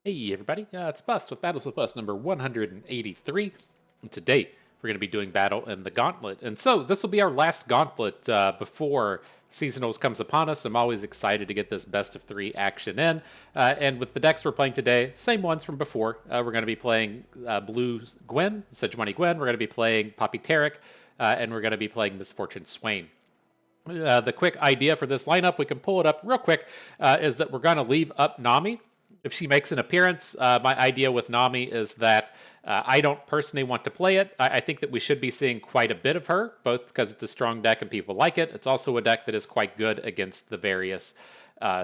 Hey everybody, it's Bust with Battles with Us number 183. And today we're going to be doing battle in the Gauntlet. And so this will be our last Gauntlet before Seasonals comes upon us. I'm always excited to get this best of three action in. And with the decks we're playing today, same ones from before. We're going to be playing Blue Gwen, Sejuani Gwen. We're going to be playing Poppy Taric, and we're going to be playing Misfortune Swain. The quick idea for this lineup, we can pull it up real quick, is that we're going to leave up Nami if she makes an appearance. My idea with Nami is that I don't personally want to play it. I think that we should be seeing quite a bit of her, both because it's a strong deck and people like it. It's also a deck that is quite good against the various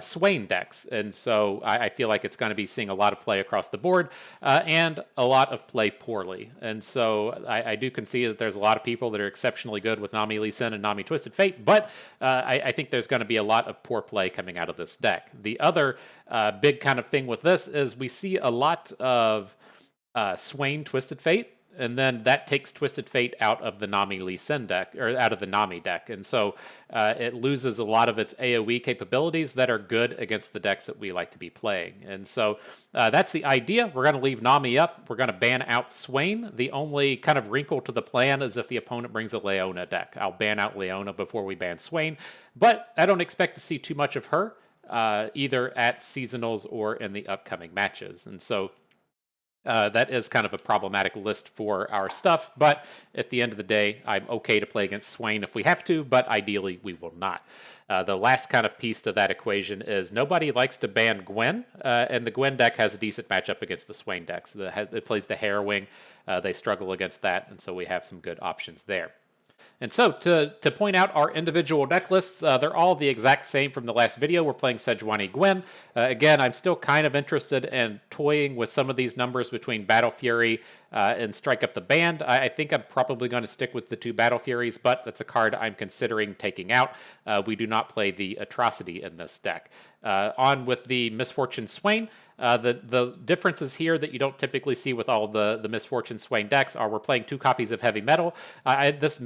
Swain decks. And so I feel like it's going to be seeing a lot of play across the board and a lot of play poorly. And so I do concede that there's a lot of people that are exceptionally good with Nami Lee Sin and Nami Twisted Fate, but I think there's going to be a lot of poor play coming out of this deck. The other big kind of thing with this is we see a lot of Swain Twisted Fate, and then that takes Twisted Fate out of the Nami Lee Sin deck, or out of the Nami deck. And so it loses a lot of its AoE capabilities that are good against the decks that we like to be playing. And so that's the idea. We're going to leave Nami up. We're going to ban out Swain. The only kind of wrinkle to the plan is if the opponent brings a Leona deck. I'll ban out Leona before we ban Swain, but I don't expect to see too much of her either at seasonals or in the upcoming matches. And so that is kind of a problematic list for our stuff, but at the end of the day, I'm okay to play against Swain if we have to, but ideally we will not. The last kind of piece to that equation is nobody likes to ban Gwen, and the Gwen deck has a decent matchup against the Swain decks. It plays the Harrowing, they struggle against that, and so we have some good options there. And so, to point out our individual deck lists, they're all the exact same from the last video. We're playing Sejuani Gwen. Again, I'm still kind of interested in toying with some of these numbers between Battle Fury and Strike Up the Band. I think I'm probably going to stick with the two Battle Furies, but that's a card I'm considering taking out. We do not play the Atrocity in this deck. On with the Misfortune Swain. The differences here that you don't typically see with all the Misfortune Swain decks are we're playing two copies of Heavy Metal. This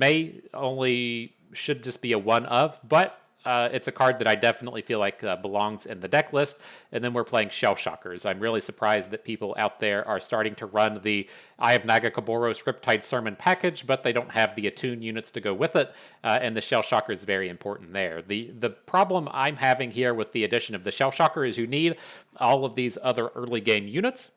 should just be a one of, but it's a card that I definitely feel like belongs in the deck list. And then we're playing Shell Shockers. I'm really surprised that people out there are starting to run the Eye of Nagakaboro's Riptide Sermon package, but they don't have the Attune units to go with it. And the Shell Shocker is very important there. The problem I'm having here with the addition of the Shell Shocker is you need all of these other early game units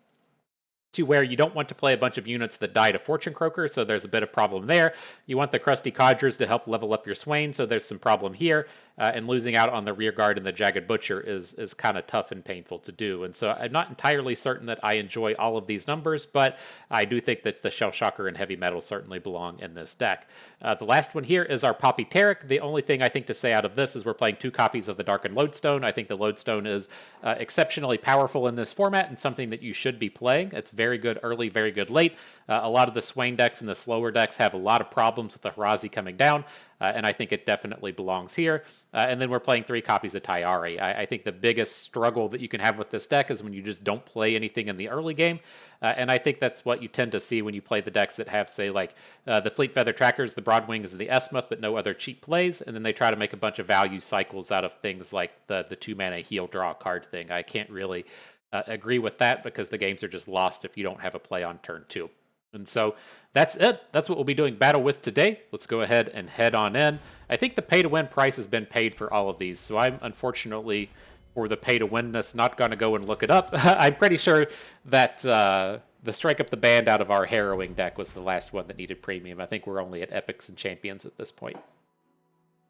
to where you don't want to play a bunch of units that die to Fortune Croaker, so there's a bit of problem there. You want the Crusty Codgers to help level up your Swain, so there's some problem here. And losing out on the Rear Guard and the Jagged Butcher is kind of tough and painful to do. And so I'm not entirely certain that I enjoy all of these numbers, but I do think that the Shell Shocker and Heavy Metal certainly belong in this deck. The last one here is our Poppy Taric. The only thing I think to say out of this is we're playing two copies of the Darkened Lodestone. I think the Lodestone is exceptionally powerful in this format and something that you should be playing. It's very good early, very good late. A lot of the Swain decks and the slower decks have a lot of problems with the Harazi coming down. And I think it definitely belongs here. And then we're playing three copies of Tayari. I think the biggest struggle that you can have with this deck is when you just don't play anything in the early game. And I think that's what you tend to see when you play the decks that have, say, like the Fleet Feather Trackers, the Broadwings, and the Esmuth, but no other cheap plays. And then they try to make a bunch of value cycles out of things like the 2-mana heal draw card thing. I can't really agree with that because the games are just lost if you don't have a play on turn 2. And so that's it. That's what we'll be doing battle with today. Let's go ahead and head on in. I think the pay-to-win price has been paid for all of these, so I'm unfortunately, for the pay-to-winness, not going to go and look it up. I'm pretty sure that the Strike Up the Band out of our Harrowing deck was the last one that needed premium. I think we're only at Epics and Champions at this point.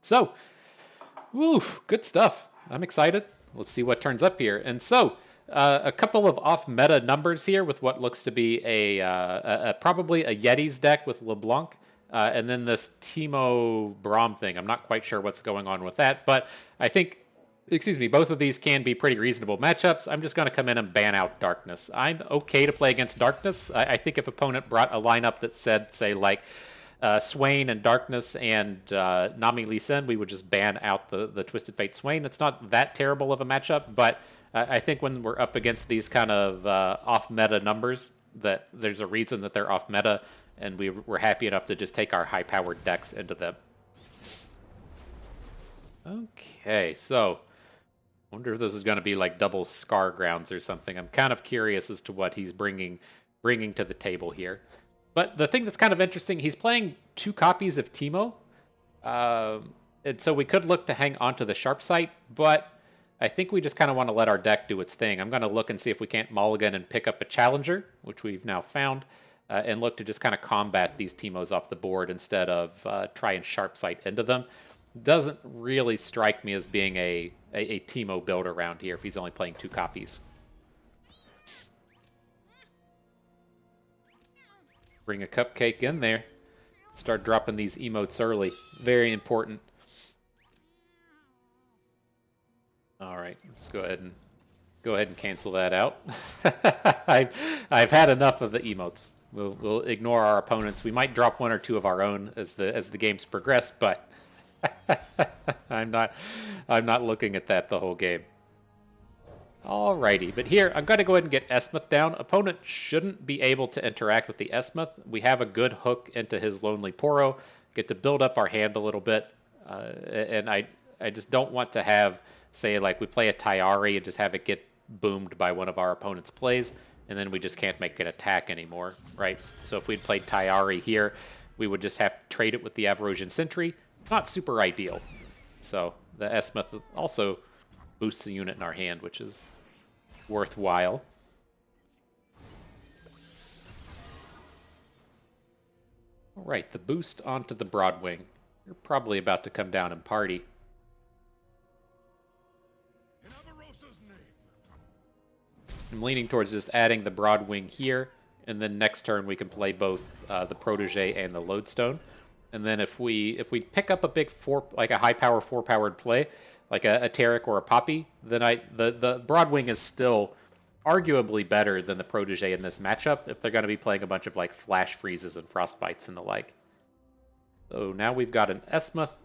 So, woof, good stuff. I'm excited. Let's see what turns up here. And so, a couple of off-meta numbers here with what looks to be probably a Yeti's deck with LeBlanc. And then this Timo Braum thing. I'm not quite sure what's going on with that, but I think, both of these can be pretty reasonable matchups. I'm just going to come in and ban out Darkness. I'm okay to play against Darkness. I think if opponent brought a lineup that said, say, like, Swain and Darkness and Nami Lee Sin, we would just ban out the Twisted Fate Swain. It's not that terrible of a matchup, but I think when we're up against these kind of off-meta numbers, that there's a reason that they're off-meta, and we're happy enough to just take our high-powered decks into them. Okay, so Wonder if this is going to be like double Scar Grounds or something. I'm kind of curious as to what he's bringing to the table here. But the thing that's kind of interesting, he's playing 2 copies of Teemo. And so we could look to hang onto the Sharp Sight, but I think we just kind of want to let our deck do its thing. I'm going to look and see if we can't mulligan and pick up a Challenger, which we've now found, and look to just kind of combat these Teemos off the board instead of try and Sharp Sight into them. Doesn't really strike me as being a Teemo build around here if he's only playing 2 copies. Bring a Cupcake in there. Start dropping these emotes early. Very important. All right, let's go ahead and cancel that out. I've had enough of the emotes. We'll ignore our opponents. We might drop 1 or 2 of our own as the games progress, but I'm not looking at that the whole game. Alrighty, but here, I'm going to go ahead and get Esmuth down. Opponent shouldn't be able to interact with the Esmuth. We have a good hook into his Lonely Poro. Get to build up our hand a little bit. And I just don't want to have, say, like we play a Taric and just have it get boomed by one of our opponent's plays, and then we just can't make an attack anymore, right? So if we'd played Taric here, we would just have to trade it with the Avarosian Sentry. Not super ideal. So the Esmuth also boosts a unit in our hand, which is worthwhile. All right, the boost onto the Broadwing. You're probably about to come down and party. I'm leaning towards just adding the Broadwing here, and then next turn we can play both the Protege and the Lodestone. And then if we pick up a big like a high power 4-powered play, like a Taric or a Poppy, then the Broadwing is still arguably better than the Protege in this matchup if they're going to be playing a bunch of like Flash Freezes and Frostbites and the like. So now we've got an Esmuth.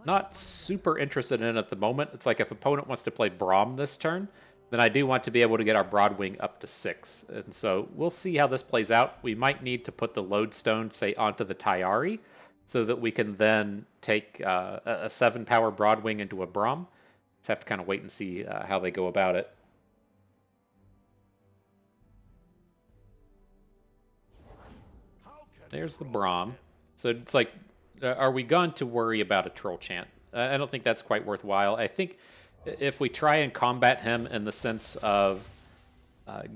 Not super interested in it at the moment. It's like if opponent wants to play Braum this turn, then I do want to be able to get our Broadwing up to 6. And so we'll see how this plays out. We might need to put the Lodestone, say, onto the Taric, so that we can then take a 7-power Broadwing into a Braum. Just have to kind of wait and see how they go about it. There's the Braum. So it's like, are we going to worry about a Troll Chant? I don't think that's quite worthwhile. I think if we try and combat him in the sense of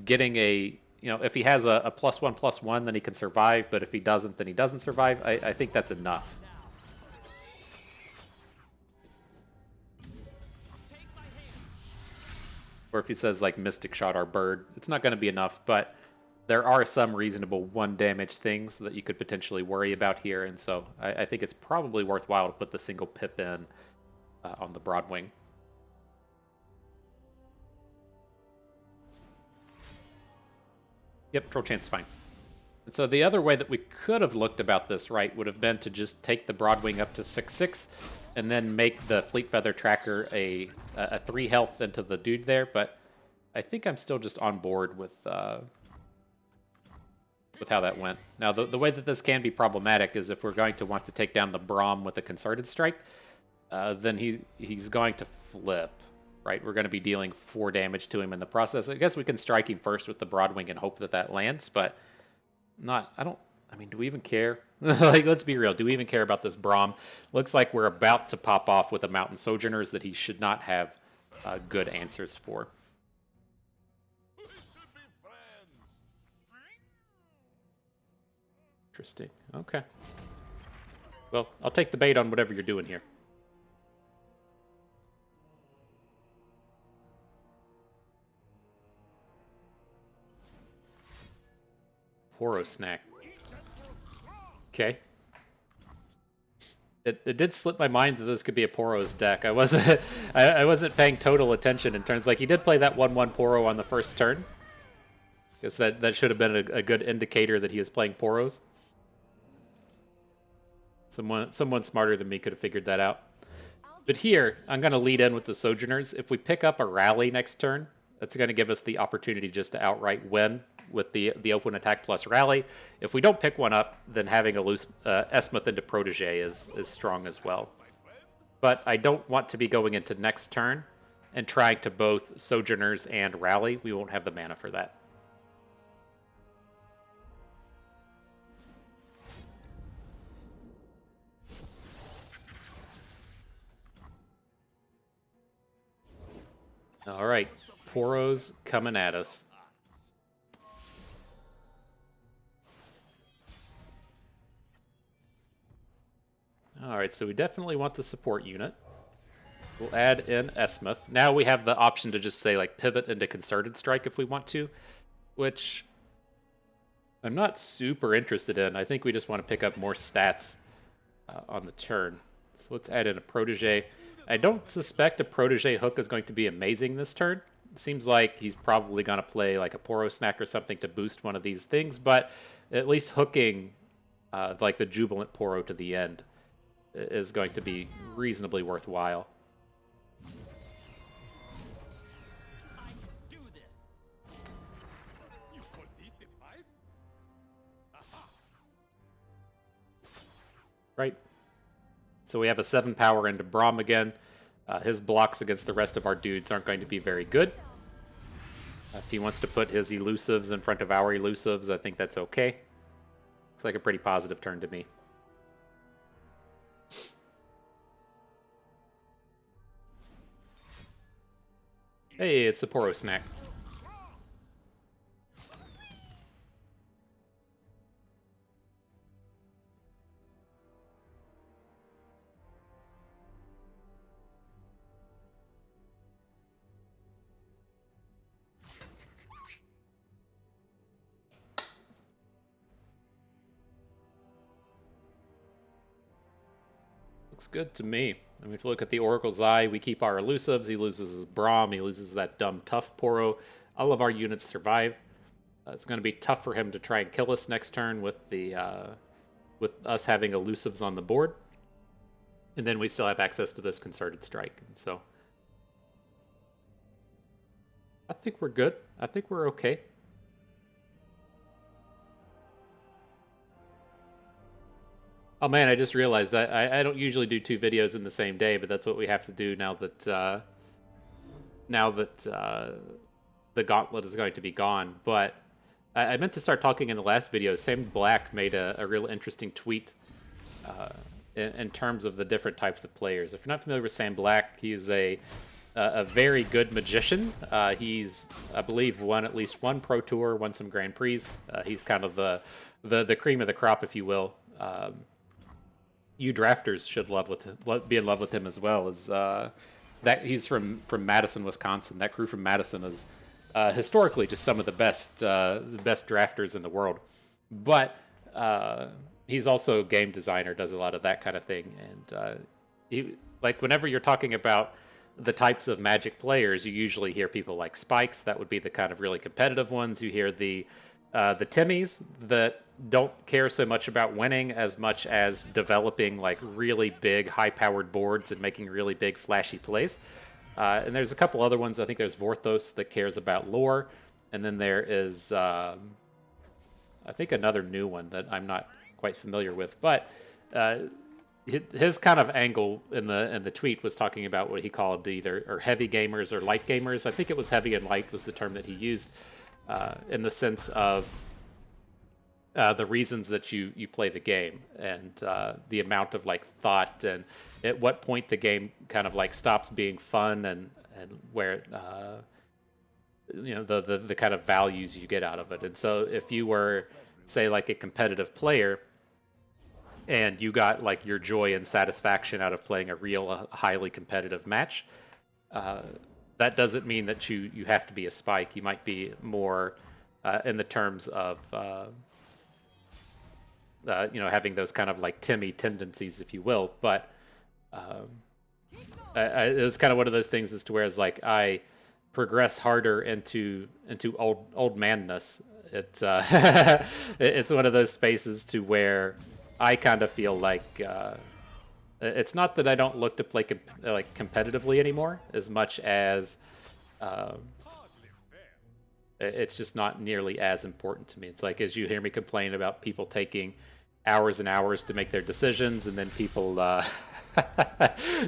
getting a, if he has a +1/+1, then he can survive, but if he doesn't, then he doesn't survive, I think that's enough. Or if he says, like, Mystic Shot our bird, it's not going to be enough, but there are some reasonable 1-damage things that you could potentially worry about here, and so I think it's probably worthwhile to put the single pip in on the Broadwing. Yep, Troll Chant's fine. And so the other way that we could have looked about this, right, would have been to just take the Broadwing up to 6/6 and then make the Fleet Feather Tracker a 3 health into the dude there, but I think I'm still just on board with how that went. Now, the way that this can be problematic is if we're going to want to take down the Braum with a Concerted Strike, then he's going to flip, right? We're going to be dealing 4 damage to him in the process. I guess we can strike him first with the Broadwing and hope that that lands, but do we even care? Like, let's be real. Do we even care about this Braum? Looks like we're about to pop off with a Mountain Sojourners that he should not have good answers for. Interesting. Okay. Well, I'll take the bait on whatever you're doing here. Poro Snack. Okay. It did slip my mind that this could be a Poro's deck. I wasn't paying total attention in turns. Like, he did play that 1/1 Poro on the first turn. Guess that should have been a good indicator that he was playing Poros. Someone smarter than me could have figured that out. But here, I'm going to lead in with the Sojourners. If we pick up a Rally next turn, that's going to give us the opportunity just to outright win with the open attack plus Rally. If we don't pick one up, then having a loose Esmuth into Protege is strong as well. but I don't want to be going into next turn and trying to both Sojourners and Rally. We won't have the mana for that. All right, Poros coming at us. All right, so we definitely want the support unit. We'll add in Esmuth. Now we have the option to just say, like, pivot into Concerted Strike if we want to, which I'm not super interested in. I think we just want to pick up more stats on the turn. So let's add in a Protege. I don't suspect a Protege hook is going to be amazing this turn. It seems like he's probably going to play like a Poro Snack or something to boost one of these things, but at least hooking like the Jubilant Poro to the end is going to be reasonably worthwhile. Right. So we have a 7 power into Braum again. His blocks against the rest of our dudes aren't going to be very good. If he wants to put his elusives in front of our elusives, I think that's okay. Looks like a pretty positive turn to me. Hey, it's the Poro Snack. Looks good to me. I mean, if you look at the Oracle's Eye, we keep our elusives. He loses his Braum. He loses that dumb tough Poro. All of our units survive. It's going to be tough for him to try and kill us next turn with the with us having elusives on the board. And then we still have access to this Concerted Strike. And so I think we're good. I think we're okay. Oh man, I just realized that I don't usually do 2 videos in the same day, but that's what we have to do now that the Gauntlet is going to be gone. But I meant to start talking in the last video. Sam Black made a real interesting tweet in terms of the different types of players. If you're not familiar with Sam Black, he's a very good magician. He's, I believe, won at least 1 Pro Tour, won some Grand Prix. He's kind of the cream of the crop, if you will. You drafters should be in love with him as well. As that he's from Madison, Wisconsin. That crew from Madison is historically just some of the best drafters in the world. But he's also a game designer, does a lot of that kind of thing. And he, like, whenever you're talking about the types of Magic players, you usually hear people like Spikes. That would be the kind of really competitive ones. You hear the Timmies that don't care so much about winning as much as developing like really big, high-powered boards and making really big, flashy plays. And there's a couple other ones. I think there's Vorthos that cares about lore, and then there is I think another new one that I'm not quite familiar with. But his kind of angle in the tweet was talking about what he called either heavy gamers or light gamers. I think it was heavy and light was the term that he used. In the sense of the reasons that you play the game and the amount of like thought and at what point the game kind of like stops being fun and where you know the kind of values you get out of it. And so if you were, say, like a competitive player and you got like your joy and satisfaction out of playing a real highly competitive match, that doesn't mean that you have to be a Spike. You might be more in the terms of you know, having those kind of like Timmy tendencies, if you will. But it was kind of one of those things as to where it's like I progress harder into old manness. It's it's one of those spaces to where I kind of feel like it's not that I don't look to play like competitively anymore as much as it's just not nearly as important to me. It's like, as you hear me complain about people taking hours and hours to make their decisions, and then people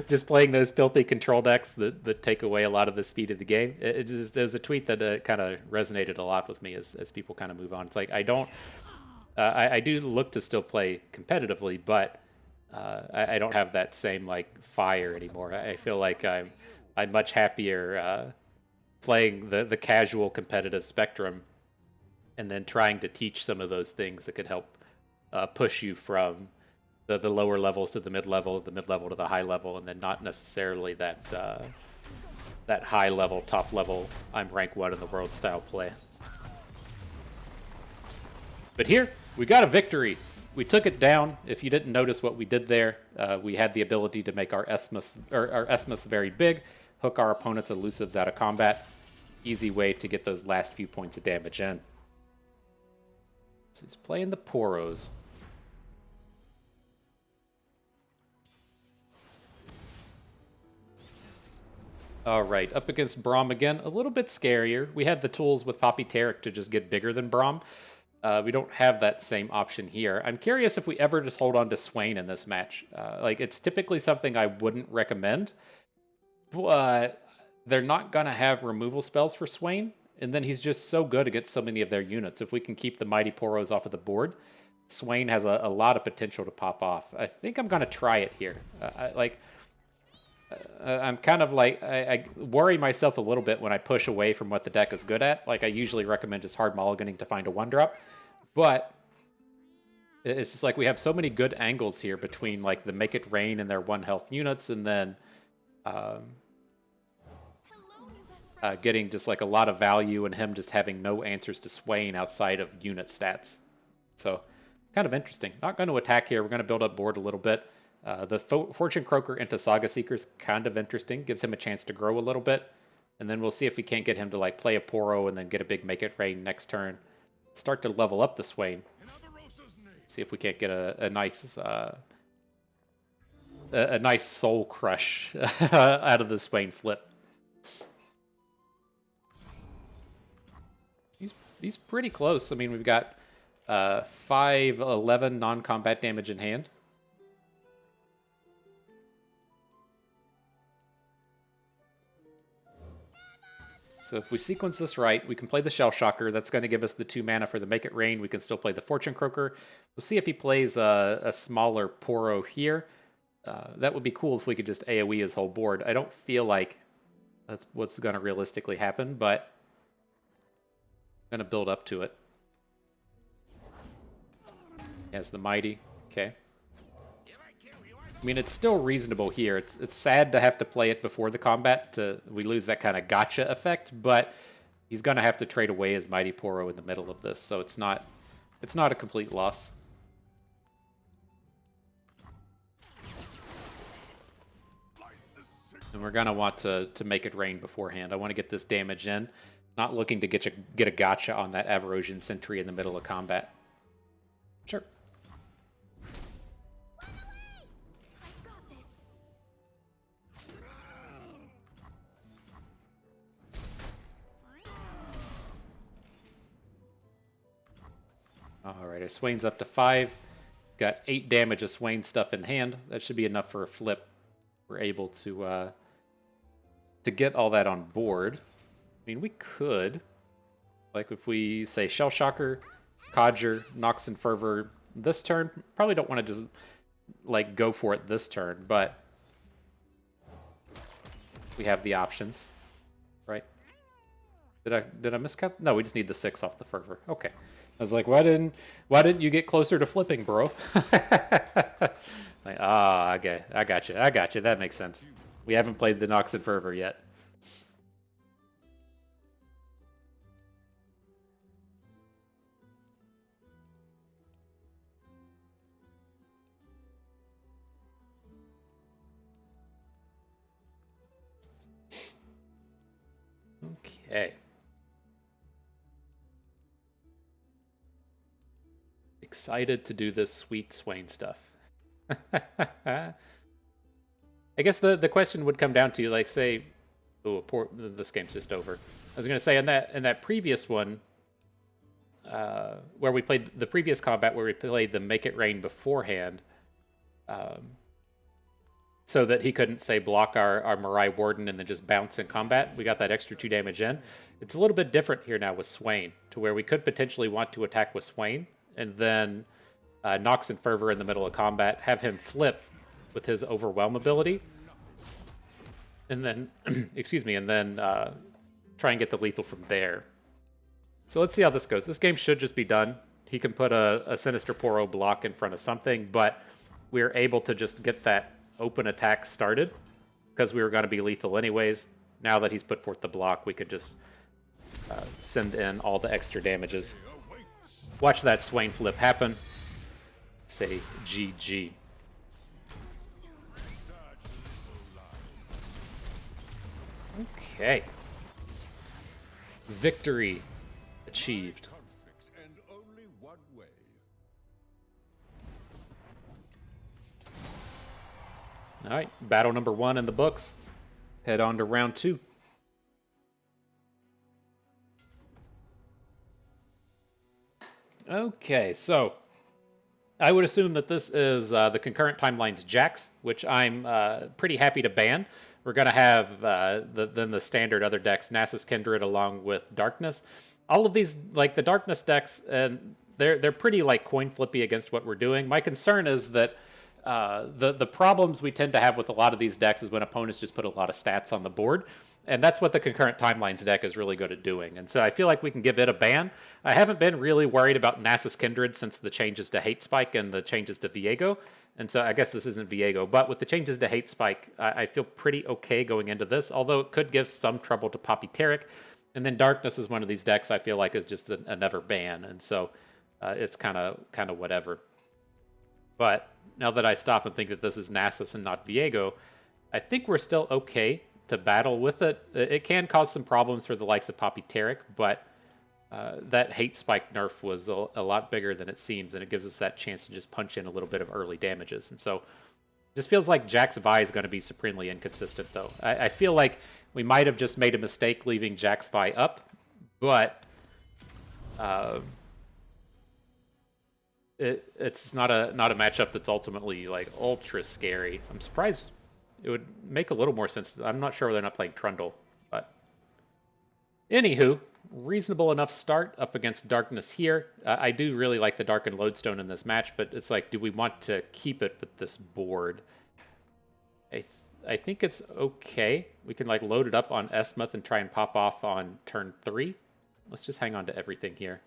just playing those filthy control decks that take away a lot of the speed of the game. It was a tweet that kind of resonated a lot with me as people kind of move on. It's like I don't, I do look to still play competitively, but I don't have that same like fire anymore. I feel like I'm much happier playing the casual competitive spectrum, and then trying to teach some of those things that could help push you from the lower levels to the mid level to the high level, and then not necessarily that that high level, top level, I'm rank 1 in the world style play. But here, we got a victory. We took it down. If you didn't notice what we did there, we had the ability to make our Esmus very big, hook our opponent's elusives out of combat. Easy way to get those last few points of damage in. So he's playing the Poros. All right, up against Braum again. A little bit scarier. We had the tools with Poppy Taric to just get bigger than Braum. We don't have that same option here. I'm curious if we ever just hold on to Swain in this match. Like, it's typically something I wouldn't recommend, but they're not going to have removal spells for Swain, and then he's just so good against so many of their units. If we can keep the Mighty Poros off of the board, Swain has a lot of potential to pop off. I think I'm going to try it here. I'm kind of like, I worry myself a little bit when I push away from what the deck is good at. Like, I usually recommend just hard mulliganing to find a 1-drop. But it's just like we have so many good angles here between like the Make It Rain and their 1 health units, and then getting just like a lot of value and him just having no answers to Swain outside of unit stats. So kind of interesting. Not going to attack here. We're going to build up board a little bit. The Fortune Croaker into Saga Seeker is kind of interesting. Gives him a chance to grow a little bit. And then we'll see if we can't get him to like play a Poro and then get a big Make It Rain next turn. Start to level up the Swain. See if we can't get a nice soul crush out of the Swain flip. He's pretty close. I mean, we've got 511 non-combat damage in hand. So if we sequence this right, we can play the Shell Shocker. That's going to give us the 2 mana for the Make It Rain. We can still play the Fortune Croaker. We'll see if he plays a smaller Poro here. That would be cool if we could just AoE his whole board. I don't feel like that's what's going to realistically happen, but I'm going to build up to it. He has the Mighty. Okay. I mean, it's still reasonable here. It's sad to have to play it before the combat. We lose that kind of gotcha effect, but he's going to have to trade away his Mighty Poro in the middle of this, so it's not a complete loss. And we're going to want to Make It Rain beforehand. I want to get this damage in. Not looking to get a gotcha on that Avarosian Sentry in the middle of combat. Sure. Alright, our Swain's up to 5. Got 8 damage of Swain stuff in hand. That should be enough for a flip. We're able to get all that on board. I mean, we could, like if we say Shell Shocker, Codger, Nox and Fervor this turn, probably don't want to just like go for it this turn, but we have the options, right? Did I miscount? No, we just need the 6 off the Fervor. Okay. I was like, why didn't you get closer to flipping, bro? Like, okay, I got you. That makes sense. We haven't played the Nox and Fervor yet. Okay. Excited to do this sweet Swain stuff. I guess the question would come down to, like, say, this game's just over. I was gonna say in that previous one, where we played the previous combat where we played the Make It Rain beforehand, so that he couldn't, say, block our Mirai Warden and then just bounce in combat. We got that extra 2 damage in. It's a little bit different here now with Swain, to where we could potentially want to attack with Swain, and then Nox and Fervor in the middle of combat, have him flip with his Overwhelm ability, and then, excuse me, and then try and get the lethal from there. So let's see how this goes. This game should just be done. He can put a Sinister Poro block in front of something, but we're able to just get that open attack started because we were going to be lethal anyways. Now that he's put forth the block, we could just send in all the extra damages. Watch that Swain flip happen. Say GG. Okay. Victory achieved. All right, battle number 1 in the books. Head on to round 2. Okay, so I would assume that this is the concurrent timelines Jax, which I'm pretty happy to ban. We're going to have then the standard other decks, Nasus Kindred along with Darkness. All of these, like the Darkness decks, and they're pretty like coin flippy against what we're doing. My concern is that the problems we tend to have with a lot of these decks is when opponents just put a lot of stats on the board. And that's what the concurrent timelines deck is really good at doing. And so I feel like we can give it a ban. I haven't been really worried about Nasus Kindred since the changes to Hate Spike and the changes to Viego. And so I guess this isn't Viego. But with the changes to Hate Spike, I feel pretty okay going into this. Although it could give some trouble to Poppy Taric. And then Darkness is one of these decks I feel like is just a never ban. And so it's kind of whatever. But now that I stop and think that this is Nasus and not Viego, I think we're still okay to battle with it. It can cause some problems for the likes of Poppy Taric, but that Hate Spike nerf was a lot bigger than it seems, and it gives us that chance to just punch in a little bit of early damages. And so it just feels like Jax Vi is going to be supremely inconsistent, though. I feel like we might have just made a mistake leaving Jax Vi up, but it's not a matchup that's ultimately like ultra scary. I'm surprised. It would make a little more sense. I'm not sure they're not playing Trundle, but anywho, reasonable enough start up against Darkness here. I do really like the Darkened Lodestone in this match, but it's like, do we want to keep it with this board? I think it's okay. We can like load it up on Esmuth and try and pop off on turn 3. Let's just hang on to everything here.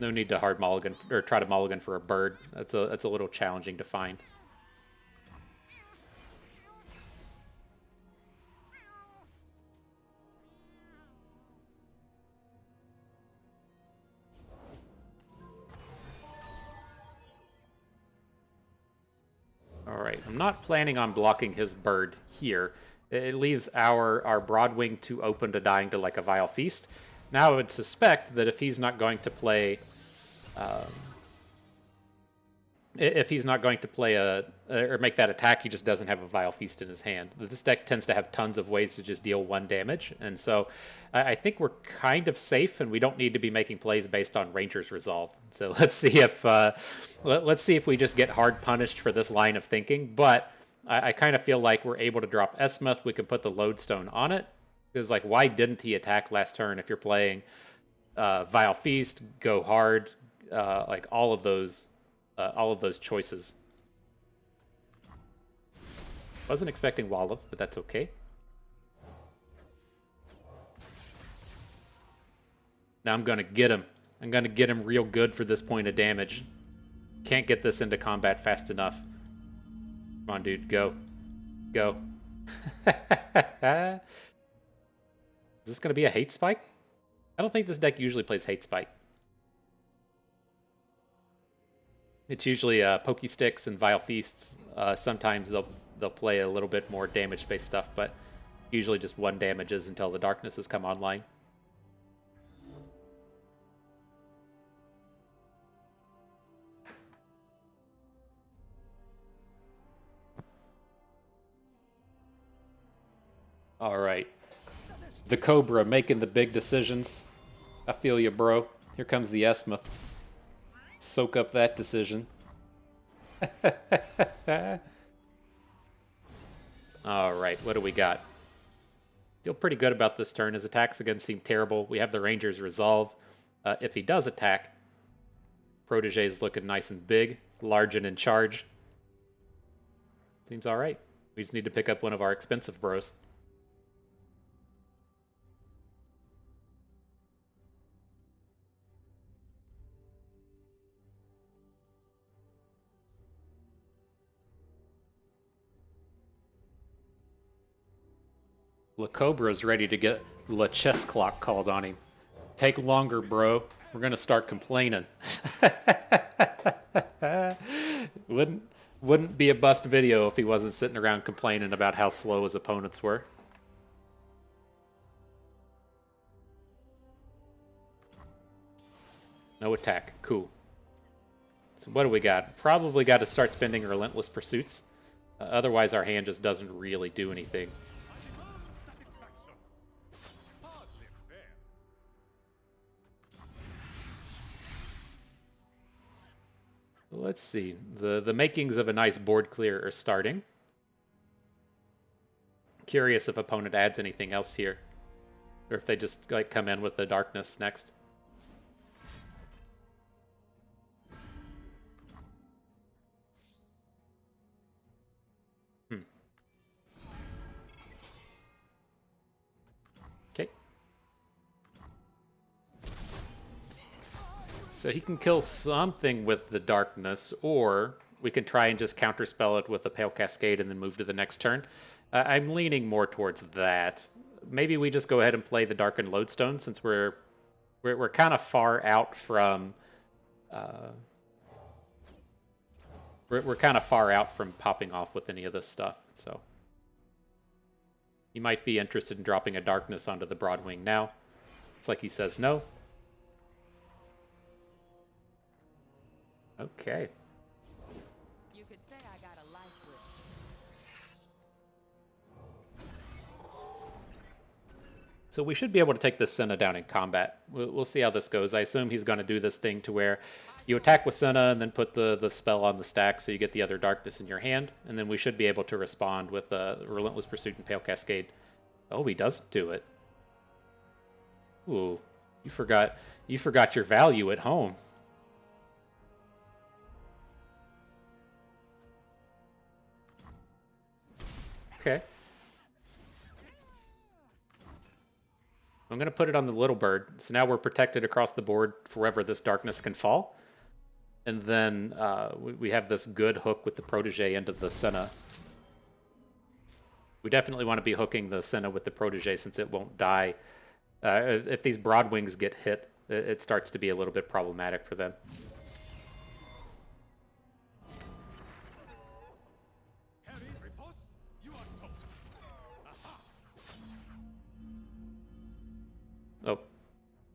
No need to hard mulligan or try to mulligan for a bird. That's a little challenging to find. Alright, I'm not planning on blocking his bird here. It leaves our Broadwing too open to dying to like a Vile Feast. Now I would suspect that if he's not going to play... if he's not going to play or make that attack, he just doesn't have a Vile Feast in his hand. This deck tends to have tons of ways to just deal 1 damage, and so I think we're kind of safe, and we don't need to be making plays based on Ranger's Resolve. So let's see if we just get hard punished for this line of thinking. But I kind of feel like we're able to drop Esmuth. We can put the Lodestone on it, because like, why didn't he attack last turn if you're playing Vile Feast, Go Hard, like all of those choices. Wasn't expecting Wallov, but that's okay. Now I'm gonna get him. I'm gonna get him real good for this point of damage. Can't get this into combat fast enough. Come on, dude, go. Go. Is this gonna be a Hate Spike? I don't think this deck usually plays Hate Spike. It's usually Pokey Sticks and Vile Feasts. Sometimes they'll play a little bit more damage-based stuff, but usually just 1 damages until the Darkness has come online. All right. The Cobra making the big decisions. I feel you, bro. Here comes the Esmuth. Soak up that decision. Alright, what do we got? Feel pretty good about this turn. His attacks again seem terrible. We have the Ranger's Resolve. If he does attack, Protege is looking nice and big, large and in charge. Seems alright. We just need to pick up one of our expensive bros. La Cobra's ready to get La Chess Clock called on him. Take longer, bro. We're gonna start complaining. Wouldn't be a bust video if he wasn't sitting around complaining about how slow his opponents were. No attack. Cool. So what do we got? Probably got to start spending Relentless Pursuits. Otherwise, our hand just doesn't really do anything. Let's see. The makings of a nice board clear are starting. Curious if opponent adds anything else here. Or if they just like come in with the darkness next. Okay. So he can kill something with the darkness, or we can try and just counterspell it with a Pale Cascade and then move to the next turn. I'm leaning more towards that. Maybe we just go ahead and play the Darkened Lodestone since we're kind of far out from we're kind of far out from popping off with any of this stuff. So he might be interested in dropping a darkness onto the Broadwing now. It's like he says no. Okay. You could say I got a life with. So we should be able to take this Senna down in combat. We'll see how this goes. I assume he's going to do this thing to where you attack with Senna and then put the spell on the stack so you get the other darkness in your hand. And then we should be able to respond with Relentless Pursuit and Pale Cascade. Oh, he doesn't do it. Ooh, you forgot your value at home. Okay. I'm going to put it on the little bird. So now we're protected across the board forever this darkness can fall. And then we have this good hook with the Protege into the Senna. We definitely want to be hooking the Senna with the Protege since it won't die. If these Broadwings get hit, it starts to be a little bit problematic for them. Oh,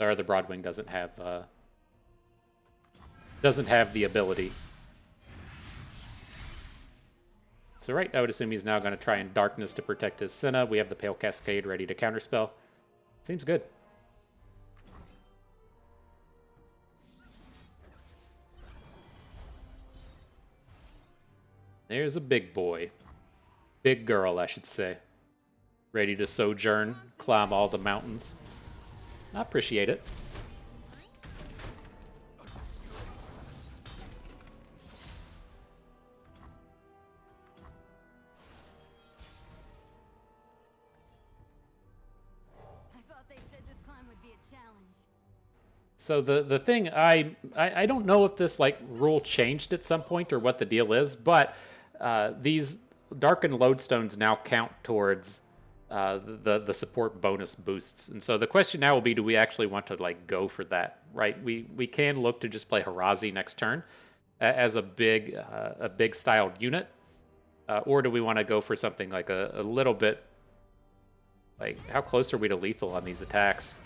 or the Broadwing doesn't have the ability. So right, I would assume he's now going to try and Darkness to protect his Senna. We have the Pale Cascade ready to counterspell. Seems good. There's a big boy. Big girl, I should say. Ready to sojourn, climb all the mountains. I appreciate it. So the thing, I don't know if this like rule changed at some point or what the deal is, but these Darkened Lodestones now count towards the support bonus boosts. And so the question now will be, do we actually want to like go for that, right? We can look to just play Harazi next turn as a big styled unit, or do we want to go for something like a little bit, like how close are we to lethal on these attacks?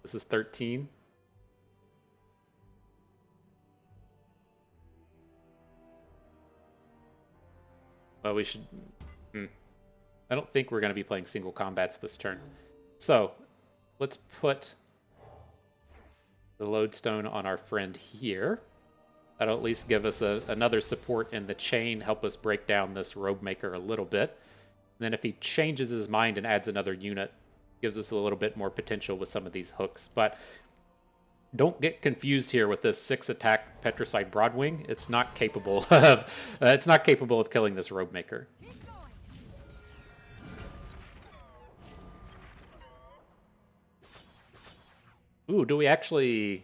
This is 13. Well, we should... I don't think we're going to be playing single combats this turn. So, let's put the lodestone on our friend here. That'll at least give us another support in the chain, help us break down this robe maker a little bit. And then if he changes his mind and adds another unit, gives us a little bit more potential with some of these hooks. But don't get confused here with this 6-attack Petricide Broadwing. It's not capable of killing this robe maker. Ooh, do we actually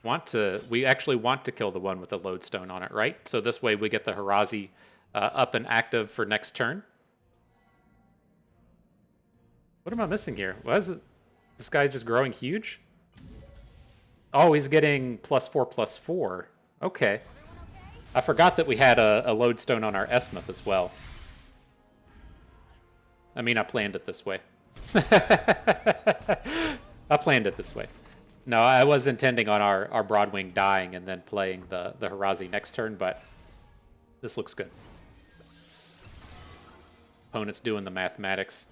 want to? We actually want to kill the one with the lodestone on it, right? So this way we get the Harazi up and active for next turn. What am I missing here? Why is it? This guy's just growing huge? Oh, he's getting +4/+4. Okay. I forgot that we had a lodestone on our Esmuth as well. I mean, I planned it this way. I planned it this way. No, I was intending on our Broadwing dying and then playing the Harazi next turn, but this looks good. Opponent's doing the mathematics.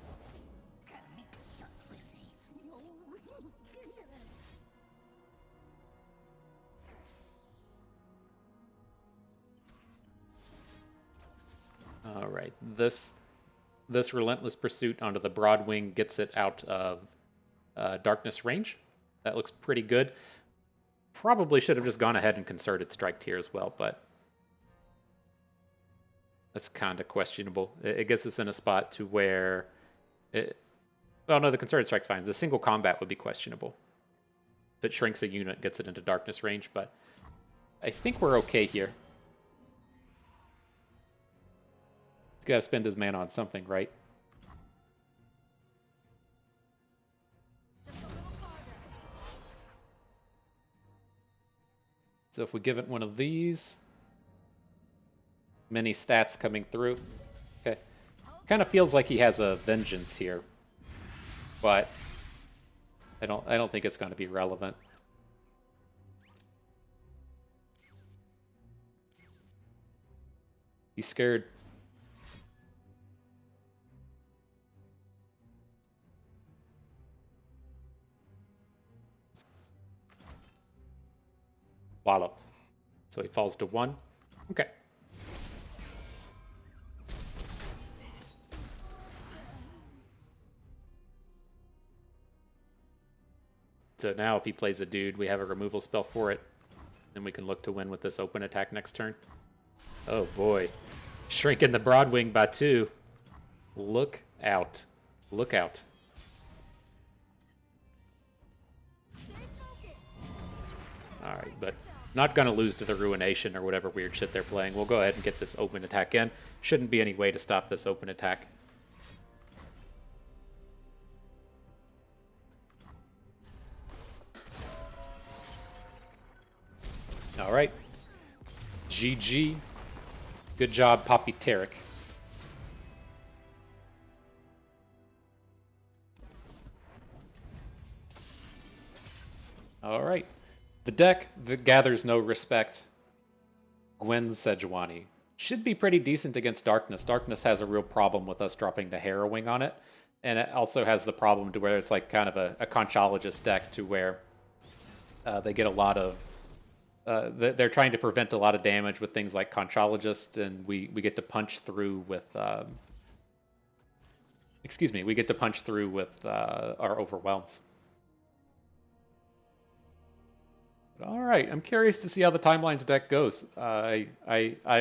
All right, this Relentless Pursuit onto the Broadwing gets it out of darkness range. That looks pretty good. Probably should have just gone ahead and concerted strike here as well, but that's kind of questionable. It gets us in a spot to where well, no, the concerted strike's fine. The single combat would be questionable. If it shrinks a unit, gets it into darkness range, but I think we're okay here. He's got to spend his mana on something, right? So if we give it one of these, many stats coming through. Okay. Kind of feels like he has a vengeance here, but I don't think it's going to be relevant. He's scared. Wallop. So he falls to 1. Okay. So now if he plays a dude, we have a removal spell for it. Then we can look to win with this open attack next turn. Oh boy. Shrinking the Broadwing by 2. Look out. Look out. Alright, but not going to lose to the Ruination or whatever weird shit they're playing. We'll go ahead and get this open attack in. Shouldn't be any way to stop this open attack. Alright. GG. Good job, Poppy Taric. Alright. The deck that gathers no respect. Gwen Sejuani. Should be pretty decent against Darkness. Darkness has a real problem with us dropping the Harrowing on it. And it also has the problem to where it's like kind of a Conchologist deck to where they get a lot of... they're trying to prevent a lot of damage with things like Conchologist, and we get to punch through with... we get to punch through with our Overwhelms. All right, I'm curious to see how the Timelines deck goes. I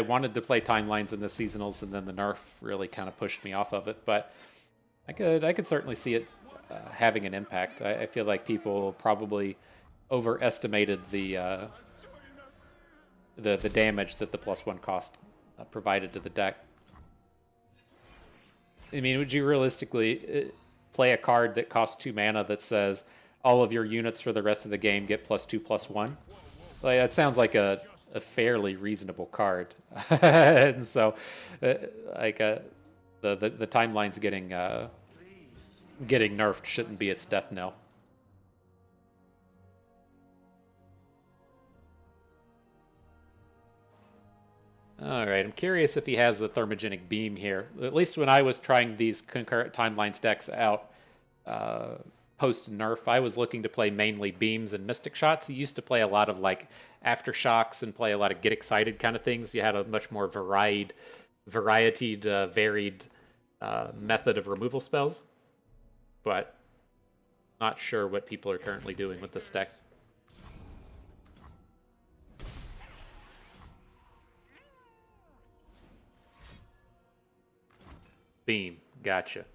wanted to play Timelines in the seasonals, and then the nerf really kind of pushed me off of it. But I could certainly see it having an impact. I feel like people probably overestimated the damage that the +1 cost provided to the deck. I mean, would you realistically play a card that costs 2 mana that says all of your units for the rest of the game get +2/+1? Like, that sounds like a fairly reasonable card. And so, the Timeline's getting nerfed shouldn't be its death knell. Alright, I'm curious if he has a Thermogenic Beam here. At least when I was trying these concurrent Timelines decks out, post-nerf, I was looking to play mainly beams and mystic shots. He used to play a lot of like aftershocks and play a lot of get excited kind of things. You had a much more varied method of removal spells, but not sure what people are currently doing with this deck. Beam, gotcha.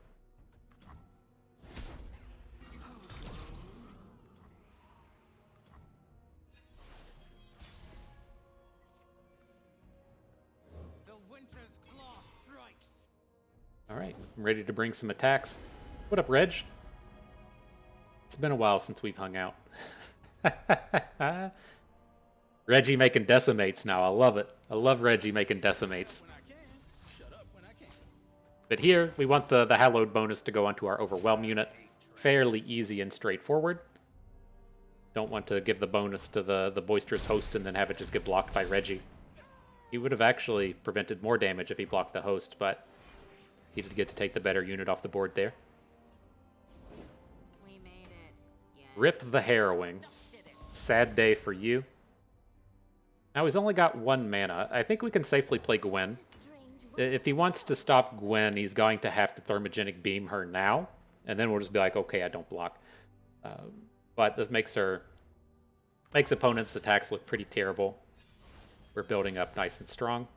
All right, I'm ready to bring some attacks. What up, Reg? It's been a while since we've hung out. Reggie making decimates now. I love it. I love Reggie making decimates. But here, we want the Hallowed bonus to go onto our Overwhelm unit. Fairly easy and straightforward. Don't want to give the bonus to the Boisterous Host and then have it just get blocked by Reggie. He would have actually prevented more damage if he blocked the host, but he did get to take the better unit off the board there. We made it. Yeah. Rip the Harrowing. Sad day for you. Now he's only got 1 mana. I think we can safely play Gwen. If he wants to stop Gwen, he's going to have to Thermogenic Beam her now, and then we'll just be like, okay, I don't block. But this makes opponents' attacks look pretty terrible. We're building up nice and strong.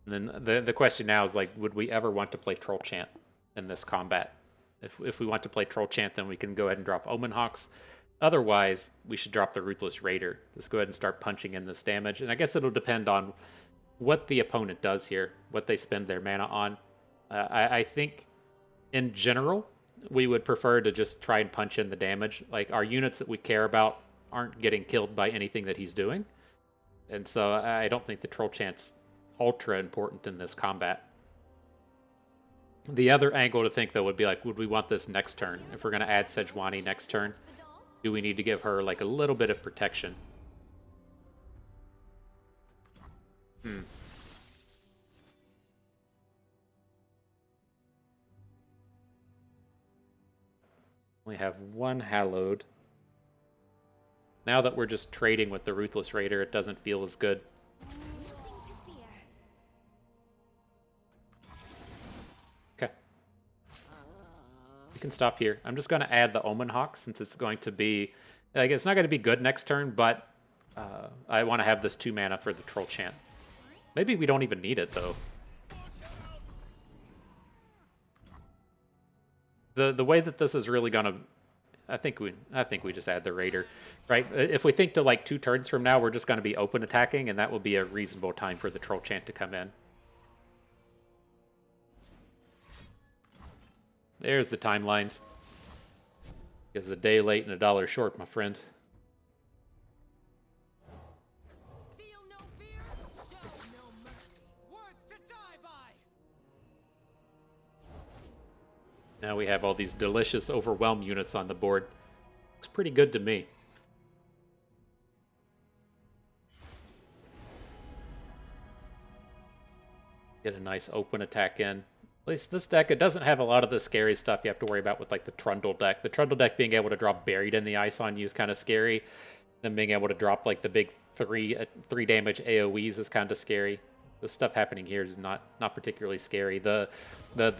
And then the question now is, like, would we ever want to play Troll Chant in this combat? If we want to play Troll Chant, then we can go ahead and drop Omen Hawks. Otherwise, we should drop the Ruthless Raider. Let's go ahead and start punching in this damage. And I guess it'll depend on what the opponent does here, what they spend their mana on. I think, in general, we would prefer to just try and punch in the damage. Like, our units that we care about aren't getting killed by anything that he's doing. And so I don't think the Troll Chant's ultra important in this combat. The other angle to think, though, would be like, would we want this next turn? If we're going to add Sejuani next turn, do we need to give her like a little bit of protection? We have 1 Hallowed. Now that we're just trading with the Ruthless Raider, it doesn't feel as good. Okay. We can stop here. I'm just going to add the Omen Hawk since it's going to be... Like, it's not going to be good next turn, but I want to have this 2 mana for the Troll Chant. Maybe we don't even need it, though. The way that this is really gonna, I think we just add the Raider, right? If we think to like 2 turns from now, we're just gonna be open attacking, and that will be a reasonable time for the Troll Chant to come in. There's the timelines. It's a day late and $1 short, my friend. Feel no fear, show no mercy. Words to die by. Now we have all these delicious Overwhelm units on the board. Looks pretty good to me. Get a nice open attack in. At least this deck, it doesn't have a lot of the scary stuff you have to worry about with like the Trundle deck. The Trundle deck being able to drop Buried in the Ice on you is kind of scary. Then being able to drop like the big 3 damage AoEs is kind of scary. The stuff happening here is not particularly scary. The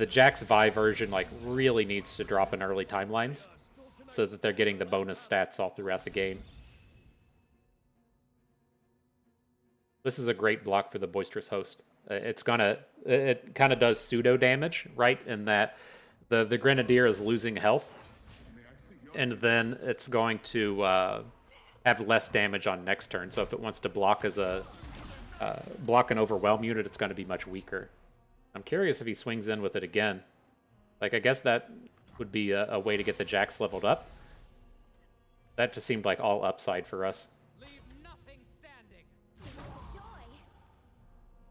Jax Vi version like really needs to drop in early timelines so that they're getting the bonus stats all throughout the game. This is a great block for the Boisterous Host. It kind of does pseudo damage, right? In that the Grenadier is losing health, and then it's going to have less damage on next turn. So if it wants to block as a block an Overwhelm unit, it's going to be much weaker. I'm curious if he swings in with it again. Like, I guess that would be a way to get the Jax leveled up. That just seemed like all upside for us.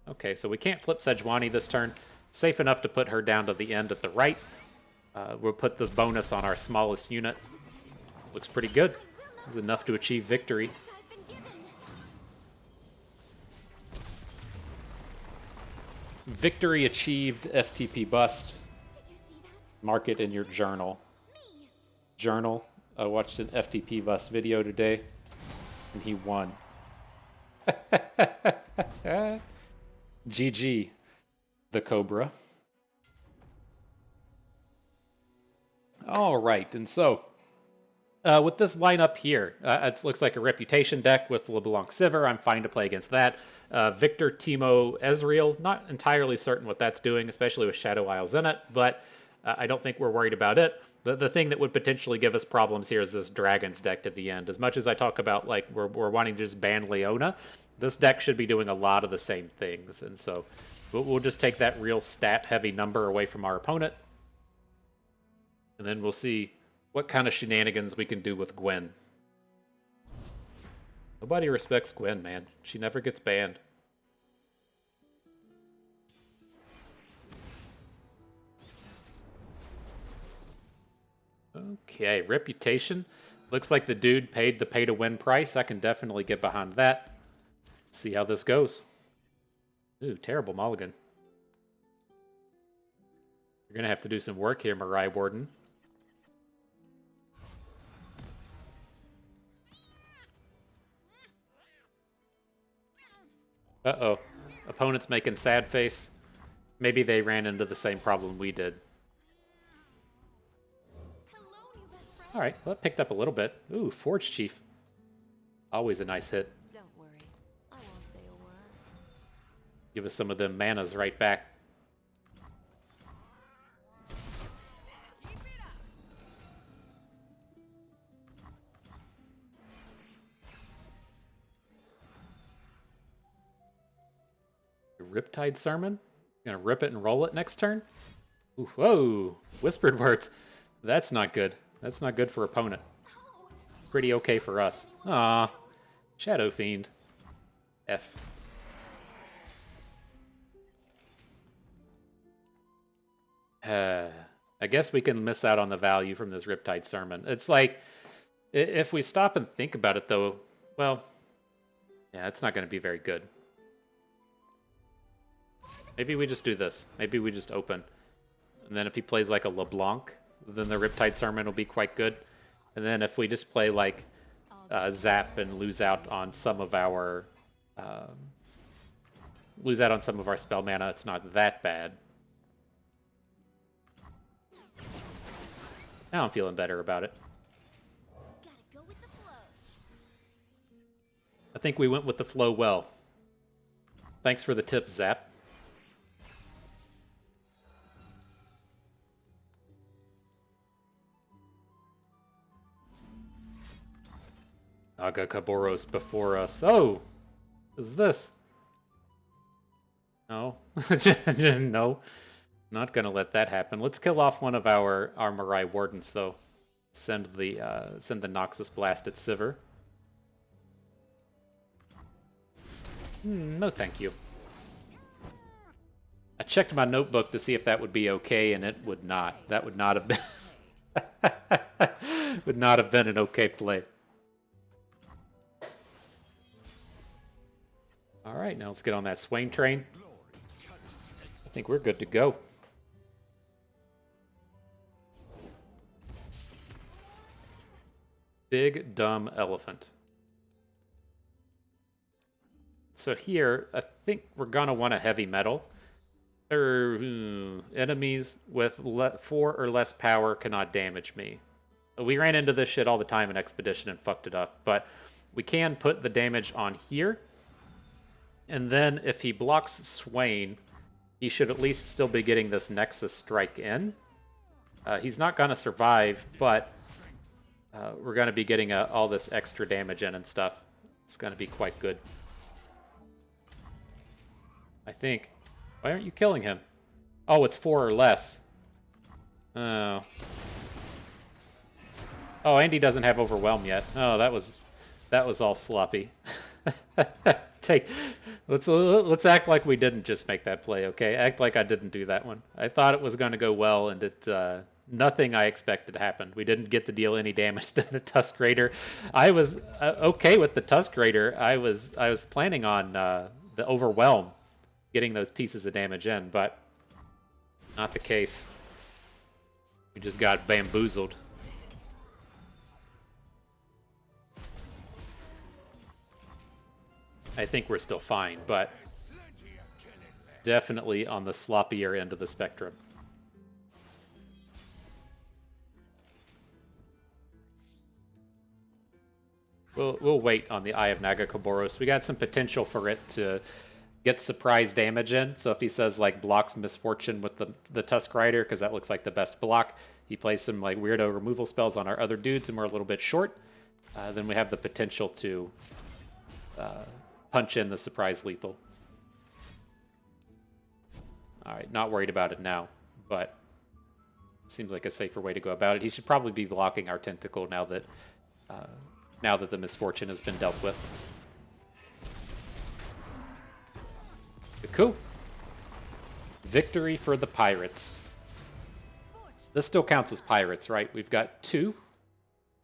Okay, so we can't flip Sejuani this turn. Safe enough to put her down to the end at the right. We'll put the bonus on our smallest unit. Looks pretty good. It was enough to achieve victory. Victory achieved, FTP bust. Did you see that? Mark it in your journal. Me. Journal. I watched an FTP bust video today, and he won. GG, the Cobra. All right, and so with this lineup here, it looks like a reputation deck with LeBlanc Sivir. I'm fine to play against that. Victor, Teemo, Ezreal. Not entirely certain what that's doing, especially with Shadow Isles in it, but I don't think we're worried about it. The thing that would potentially give us problems here is this Dragons deck at the end. As much as I talk about like we're wanting to just ban Leona, this deck should be doing a lot of the same things, and so we'll just take that real stat-heavy number away from our opponent, and then we'll see what kind of shenanigans we can do with Gwen. Nobody respects Gwen, man. She never gets banned. Okay, reputation. Looks like the dude paid the pay-to-win price. I can definitely get behind that. See how this goes. Ooh, terrible mulligan. You're going to have to do some work here, Mirai Warden. Uh-oh. Opponent's making sad face. Maybe they ran into the same problem we did. All right, well, it picked up a little bit. Ooh, Forge Chief. Always a nice hit. Don't worry. I won't say a word. Give us some of them manas right back. Riptide Sermon? Gonna rip it and roll it next turn? Ooh, whoa! Whispered words. That's not good. That's not good for opponent. Pretty okay for us. Ah, Shadow Fiend. F. I guess we can miss out on the value from this Riptide Sermon. It's like, if we stop and think about it though, well, yeah, it's not going to be very good. Maybe we just do this. Maybe we just open. And then if he plays like a LeBlanc, then the Riptide Sermon will be quite good. And then if we just play like Zap and lose out on some of our spell mana, it's not that bad. Now I'm feeling better about it. Gotta go with the flow. I think we went with the flow well. Thanks for the tip, Zap. Naga Kaboros before us. Oh! What is this? No. No. Not gonna let that happen. Let's kill off one of our Mirai Wardens, though. Send the Noxus Blast at Sivir. No thank you. I checked my notebook to see if that would be okay, and it would not. That would not have been... would not have been an okay play. Alright, now let's get on that Swain train. I think we're good to go. Big dumb elephant. So here, I think we're gonna want a heavy metal. Enemies with 4 or less power cannot damage me. We ran into this shit all the time in Expedition and fucked it up, but we can put the damage on here. And then if he blocks Swain, he should at least still be getting this Nexus strike in. He's not gonna survive, but we're gonna be getting all this extra damage in and stuff. It's gonna be quite good. I think. Why aren't you killing him? Oh, it's 4 or less. Oh. Oh, Andy doesn't have Overwhelm yet. Oh, that was all sloppy. Let's act like we didn't just make that play, okay? Act like I didn't do that one. I thought it was going to go well, and it nothing I expected happened. We didn't get to deal any damage to the Tusk Raider. I was okay with the Tusk Raider. I was planning on the Overwhelm. getting those pieces of damage in, but not the case. We just got bamboozled. I think we're still fine, but definitely on the sloppier end of the spectrum. We'll wait on the Eye of Nagakoboros. We got some potential for it to get surprise damage in. So if he says like blocks Misfortune with the Tusk Rider, because that looks like the best block, he plays some like weirdo removal spells on our other dudes and we're a little bit short, then we have the potential to punch in the surprise lethal. Alright, not worried about it now, but seems like a safer way to go about it. He should probably be blocking our Tentacle now that the Misfortune has been dealt with. Cool. Victory for the Pirates. This still counts as Pirates, right? We've got 2.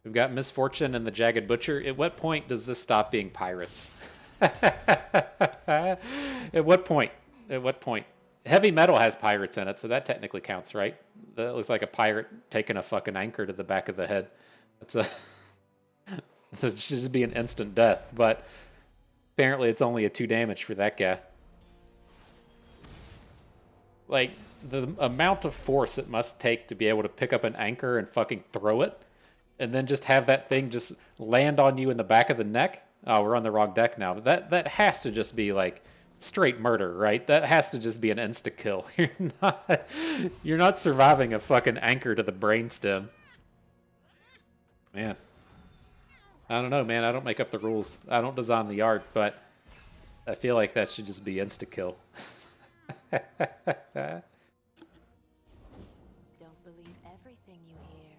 We've got Misfortune and the Jagged Butcher. At what point does this stop being Pirates? At what point? At what point? Heavy Metal has pirates in it, so that technically counts, right? That looks like a pirate taking a fucking anchor to the back of the head. That's a... It should just be an instant death, but apparently it's only a 2 damage for that guy. Like, the amount of force it must take to be able to pick up an anchor and fucking throw it, and then just have that thing just land on you in the back of the neck. Oh, we're on the wrong deck now. But that has to just be like straight murder, right? That has to just be an insta kill. You're not surviving a fucking anchor to the brainstem. Man. I don't know, man. I don't make up the rules. I don't design the art, but I feel like that should just be insta kill. Don't believe everything you hear.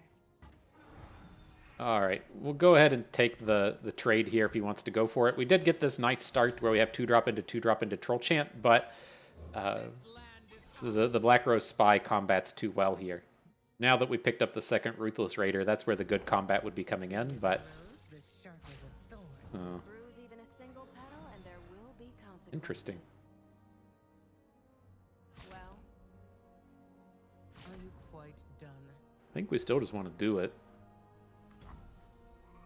All right, we'll go ahead and take the trade here if he wants to go for it. We did get this nice start where we have 2-drop into 2-drop into Troll Chant, but the Black Rose Spy combats too well here. Now that we picked up the second Ruthless Raider, that's where the good combat would be coming in, but... Bruise even a single petal and there will be consequences. Interesting. Well, Are you quite done? I think we still just want to do it.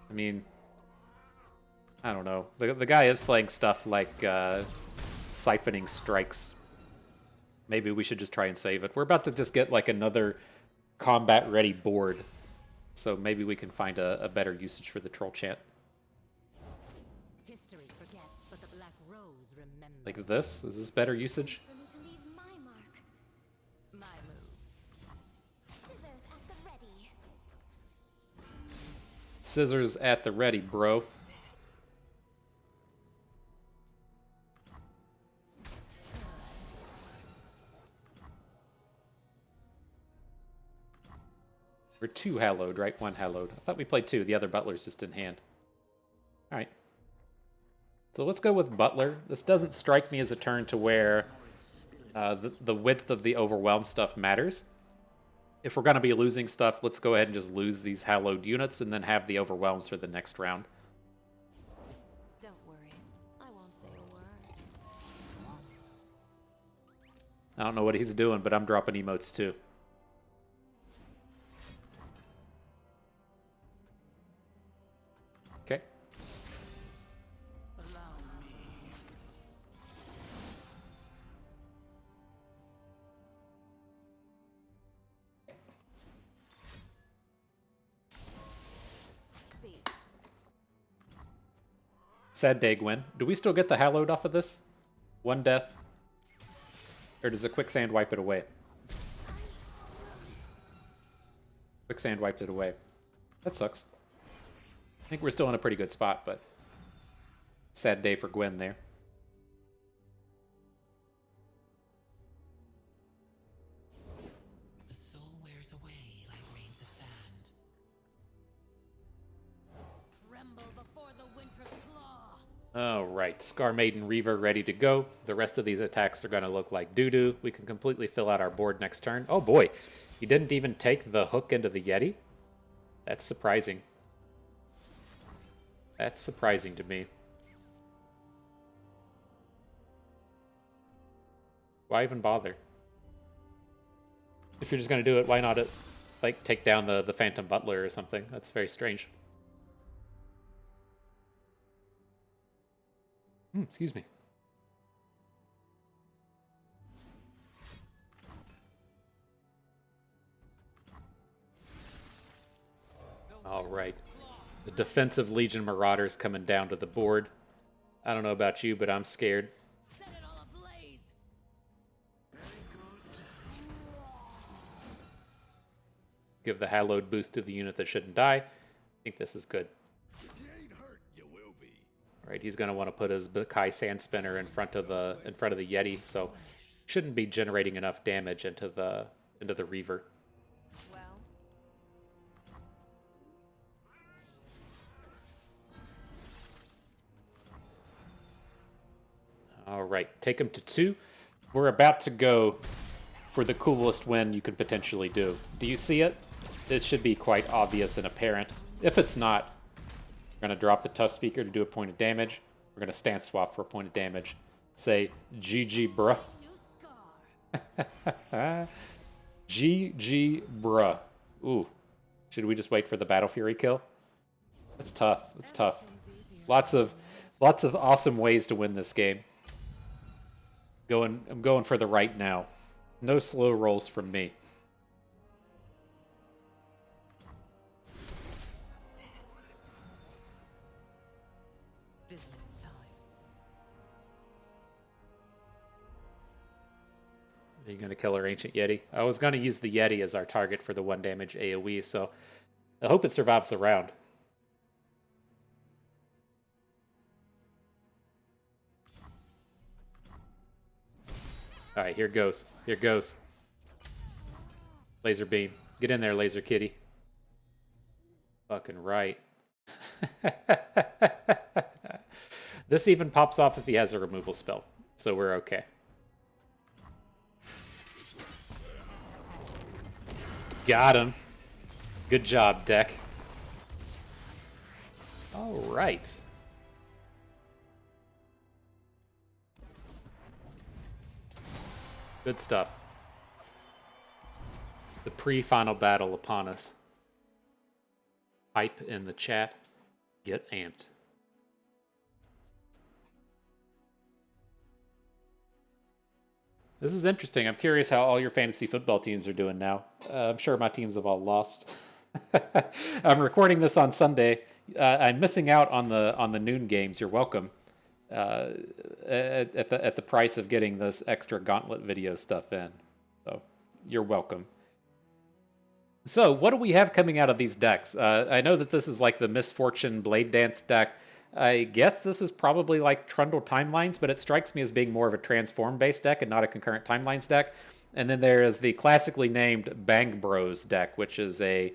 I mean, I don't know. The guy is playing stuff like siphoning strikes. Maybe we should just try and save it. We're about to just get like another combat-ready board. So maybe we can find a better usage for the Troll Chant. History forgets, but the Black Rose remembers. Like this? Is this better usage? for me to leave my mark. My move. Scissors at the ready. Scissors at the ready, bro. We're 2 hallowed, right? 1 hallowed. I thought we played 2. The other butler's just in hand. All right. So let's go with Butler. This doesn't strike me as a turn to where the width of the overwhelm stuff matters. If we're going to be losing stuff, let's go ahead and just lose these hallowed units and then have the overwhelms for the next round. Don't worry, I won't say a word. I don't know what he's doing, but I'm dropping emotes too. Okay. Speed. Sad day, Gwen. Do we still get the hallowed off of this? 1 death? Or does the quicksand wipe it away? Quicksand wiped it away. That sucks. I think we're still in a pretty good spot, but sad day for Gwen there. The soul wears away like grains of sand. Tremble before the winter's claw. All right, Scar Maiden Reaver ready to go. The rest of these attacks are going to look like doo-doo. We can completely fill out our board next turn. Oh boy, he didn't even take the hook into the Yeti? That's surprising. That's surprising to me. Why even bother? If you're just gonna do it, why not like take down the Phantom Butler or something? That's very strange. Excuse me. All right. The defensive Legion Marauders coming down to the board. I don't know about you, but I'm scared. Set it all ablaze. Give the Hallowed boost to the unit that shouldn't die. I think this is good. All right, he's going to want to put his Kai Sand Spinner in front of the Yeti, so shouldn't be generating enough damage into the Reaver. Well, All right, take him to 2. We're about to go for the coolest win you could potentially do. Do you see it? It should be quite obvious and apparent. If it's not, we're going to drop the Tusk Speaker to do a point of damage. We're going to stance swap for a point of damage. Say, GG, bruh. New scar. GG, bruh. Ooh. Should we just wait for the Battle Fury kill? That's tough. That's tough. Lots of awesome ways to win this game. I'm going for the right now. No slow rolls from me. business time. Are you going to kill our Ancient Yeti? I was going to use the Yeti as our target for the 1 damage AoE, so I hope it survives the round. Alright, here goes. Here goes. Laser beam. Get in there, Laser Kitty. Fucking right. This even pops off if he has a removal spell, so we're okay. Got him. Good job, deck. All right. Good stuff. The pre-final battle upon us. Hype in the chat. Get amped. This is interesting. I'm curious how all your fantasy football teams are doing now. I'm sure my teams have all lost. I'm recording this on Sunday. I'm missing out on the noon games. You're welcome. At the price of getting this extra Gauntlet video stuff in. So you're welcome. So what do we have coming out of these decks? I know that this is like the Misfortune Blade Dance deck. I guess this is probably like Trundle Timelines, but it strikes me as being more of a transform-based deck and not a concurrent timelines deck. And then there is the classically named Bang Bros deck, which is a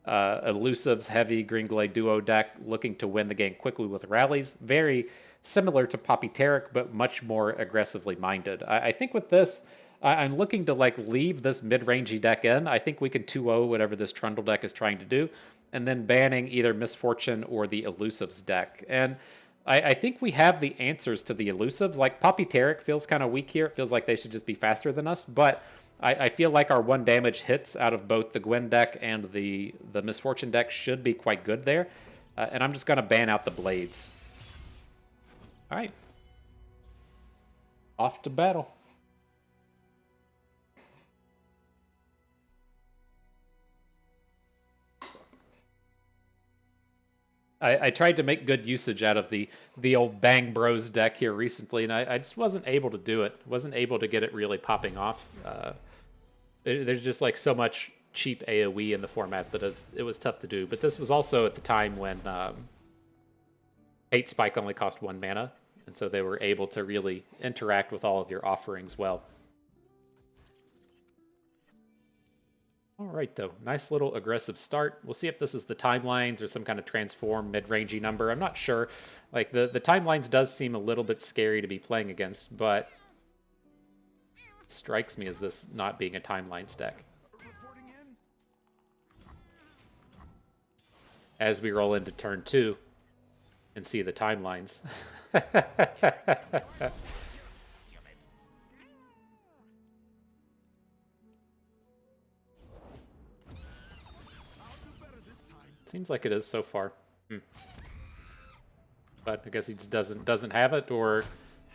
elusives heavy Green Glade duo deck looking to win the game quickly with rallies. Very similar to Poppy Taric, but much more aggressively minded. I think with this, I'm looking to like leave this mid-rangey deck in. I think we can 2-0 whatever this Trundle deck is trying to do, and then banning either Misfortune or the elusives deck. And I think we have the answers to the elusives. Like Poppy Taric feels kind of weak here. It feels like they should just be faster than us, but I feel like our 1 damage hits out of both the Gwen deck and the Misfortune deck should be quite good there. And I'm just going to ban out the Blades. All right. Off to battle. I tried to make good usage out of the old Bang Bros deck here recently, and I just wasn't able to do it. Wasn't able to get it really popping off. There's just like so much cheap AoE in the format that it was tough to do. But this was also at the time when Hate Spike only cost 1 mana, and so they were able to really interact with all of your offerings well. All right, though. Nice little aggressive start. We'll see if this is the timelines or some kind of transform mid-rangey number. I'm not sure. Like, the timelines does seem a little bit scary to be playing against, but it strikes me as this not being a timelines deck. As we roll into turn 2 and see the timelines. Seems like it is so far. But I guess he just doesn't have it, or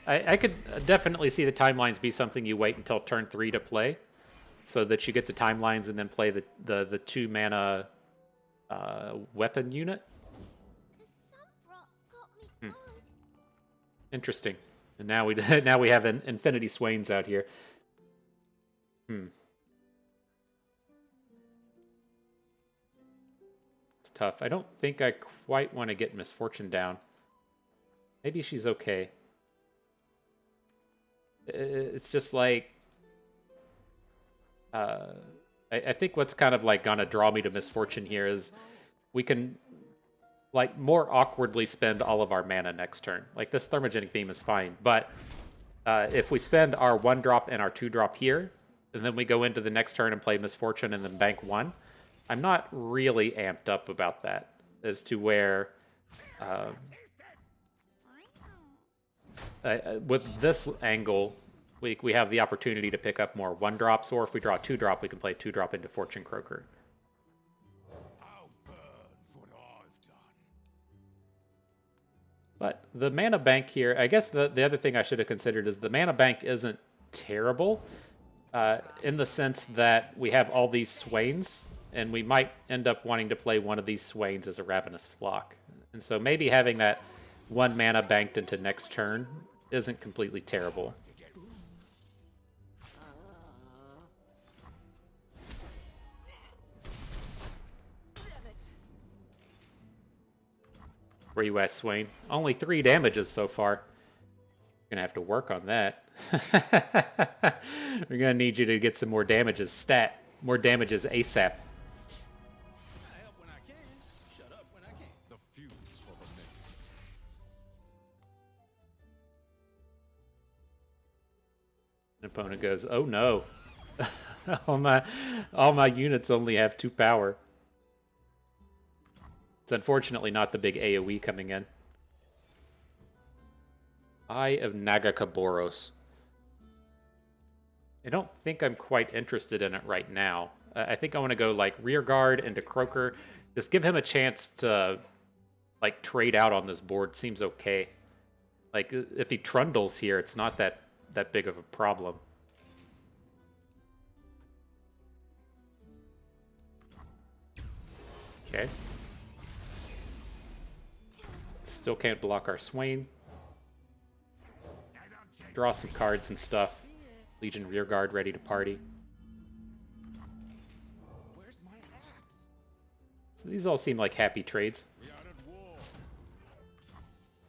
I could definitely see the timelines be something you wait until turn 3 to play, so that you get the timelines and then play the 2 mana weapon unit. Interesting. And now we have Infinity Swains out here. It's tough. I don't think I quite want to get Misfortune down. Maybe she's okay. It's just like... I think what's kind of like gonna draw me to Misfortune here is we can like more awkwardly spend all of our mana next turn. Like this Thermogenic Beam is fine, but if we spend our 1-drop and our 2-drop here, and then we go into the next turn and play Misfortune and then bank 1, I'm not really amped up about that as to where... with this angle, we have the opportunity to pick up more 1-drops, or if we draw a 2-drop, we can play 2-drop into Fortune Croaker. But the mana bank here, I guess the other thing I should have considered is the mana bank isn't terrible in the sense that we have all these Swains, and we might end up wanting to play one of these Swains as a Ravenous Flock. And so maybe having that 1 mana banked into next turn isn't completely terrible. Where you at, Swain? Only 3 damages so far. Gonna have to work on that. We're gonna need you to get some more damages more damages ASAP. An opponent goes, oh no. all my units only have 2 power. It's unfortunately not the big AoE coming in. Eye of Nagakaboros. I don't think I'm quite interested in it right now. I think I want to go like rear guard into Croaker. Just give him a chance to like trade out on this board. Seems okay. Like if he trundles here, it's not that big of a problem. Okay. Still can't block our Swain. Draw some cards and stuff. Legion Rearguard ready to party. So these all seem like happy trades.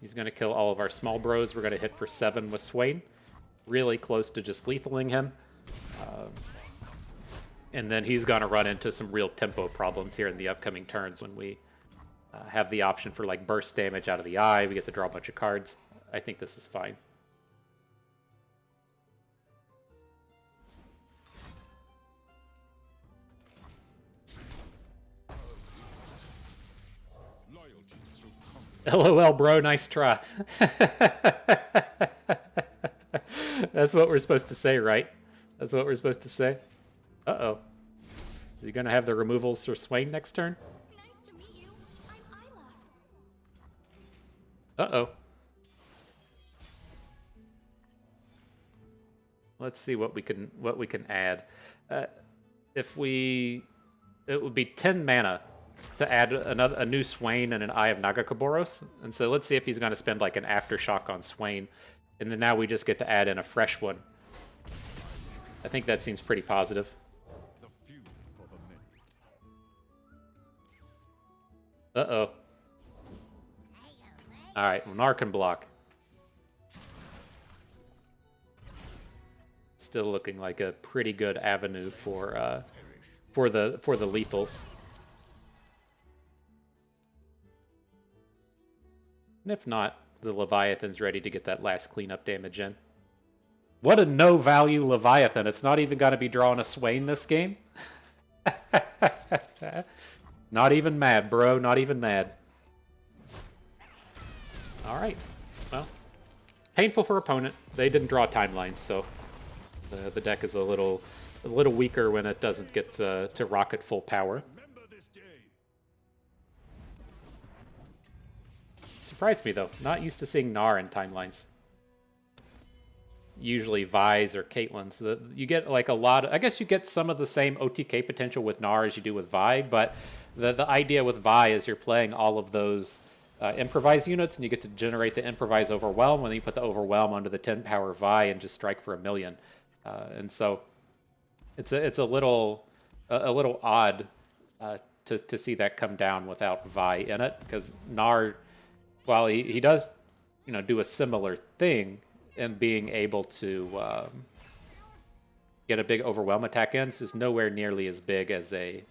He's going to kill all of our small bros. We're going to hit for 7 with Swain. Really close to just lethaling him. And then he's going to run into some real tempo problems here in the upcoming turns when we have the option for like burst damage out of the eye. We get to draw a bunch of cards. I think this is fine. LOL, bro, nice try. That's what we're supposed to say, right? That's what we're supposed to say. Uh-oh. Is he going to have the removals for Swain next turn? Nice to meet you. I'm Isla. Uh-oh. Let's see what we can add. It would be 10 mana to add a new Swain and an Eye of Nagakaboros. And so let's see if he's going to spend like an Aftershock on Swain. And then now we just get to add in a fresh one. I think that seems pretty positive. Uh-oh. Alright, Monarch can block. Still looking like a pretty good avenue for the lethals. And if not, the Leviathan's ready to get that last cleanup damage in. What a no-value Leviathan. It's not even going to be drawing a Swain this game. Not even mad, bro. Not even mad. All right. Well, painful for opponent. They didn't draw timelines, so the deck is a little weaker when it doesn't get to rock at full power. surprised me, though. Not used to seeing Gnar in timelines. Usually Vi's or Caitlyn's. So you get like a lot of, I guess you get some of the same OTK potential with Gnar as you do with Vi, but the idea with Vi is you're playing all of those improvise units, and you get to generate the improvise overwhelm, and then you put the overwhelm under the 10 power Vi and just strike for 1,000,000. And so it's a little odd to see that come down without Vi in it, because Gnar, while he does do a similar thing in being able to get a big overwhelm attack in, it's just nowhere nearly as big as a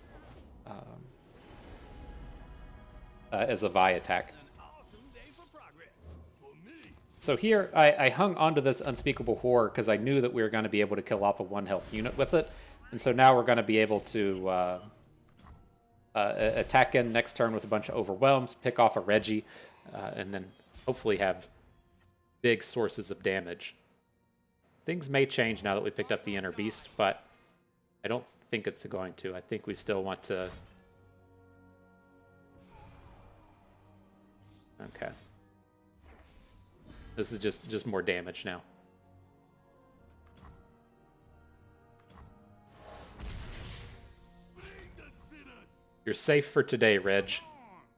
Vi attack. So here, I hung onto this Unspeakable Horror because I knew that we were going to be able to kill off a 1-health unit with it. And so now we're going to be able to attack in next turn with a bunch of overwhelms, pick off a Reggie, and then hopefully have big sources of damage. Things may change now that we picked up the Inner Beast, but I don't think it's going to. I think we still want to... Okay. This is just more damage now. You're safe for today, Reg.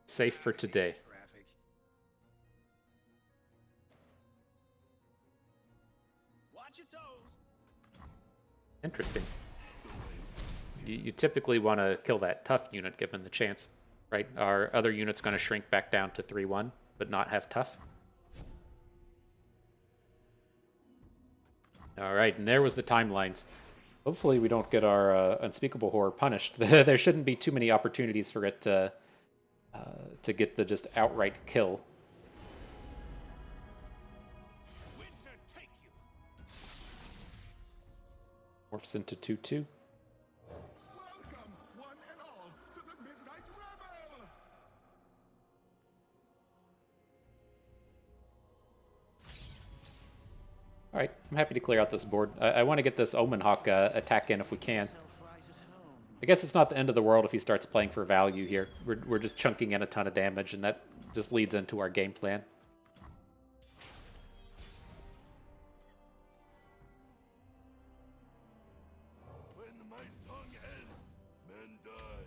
Safe for today. Interesting. You typically want to kill that tough unit given the chance, right? Our other unit's going to shrink back down to 3-1, but not have tough. All right, and there was the timelines. Hopefully we don't get our Unspeakable Horror punished. There shouldn't be too many opportunities for it to get the just outright kill. Morphs into 2-2. Welcome, one and all, to the Midnight Revel! All right, I'm happy to clear out this board. I want to get this Omen Hawk attack in if we can. I guess it's not the end of the world if he starts playing for value here. We're just chunking in a ton of damage, and that just leads into our game plan.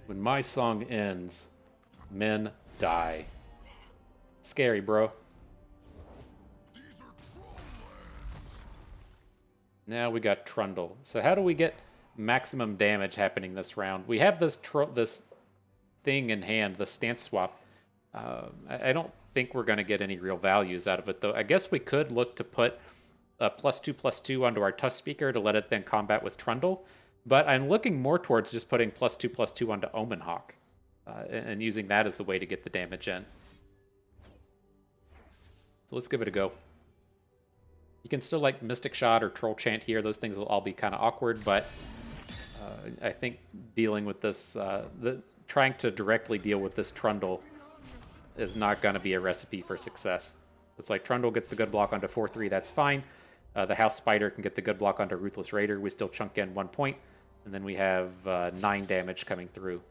When my song ends, men die. Scary, bro. Now we got Trundle. So how do we get maximum damage happening this round? We have this thing in hand, the stance swap. I don't think we're going to get any real values out of it, though. I guess we could look to put a +2/+2 onto our Tusk Speaker to let it then combat with Trundle. But I'm looking more towards just putting +2/+2 onto Omen Hawk and using that as the way to get the damage in. So let's give it a go. You can still like Mystic Shot or Troll Chant here. Those things will all be kind of awkward, but I think dealing with this, trying to directly deal with this Trundle is not going to be a recipe for success. It's like Trundle gets the good block onto 4/3, that's fine. The House Spider can get the good block onto Ruthless Raider. We still chunk in 1 point, and then we have 9 damage coming through.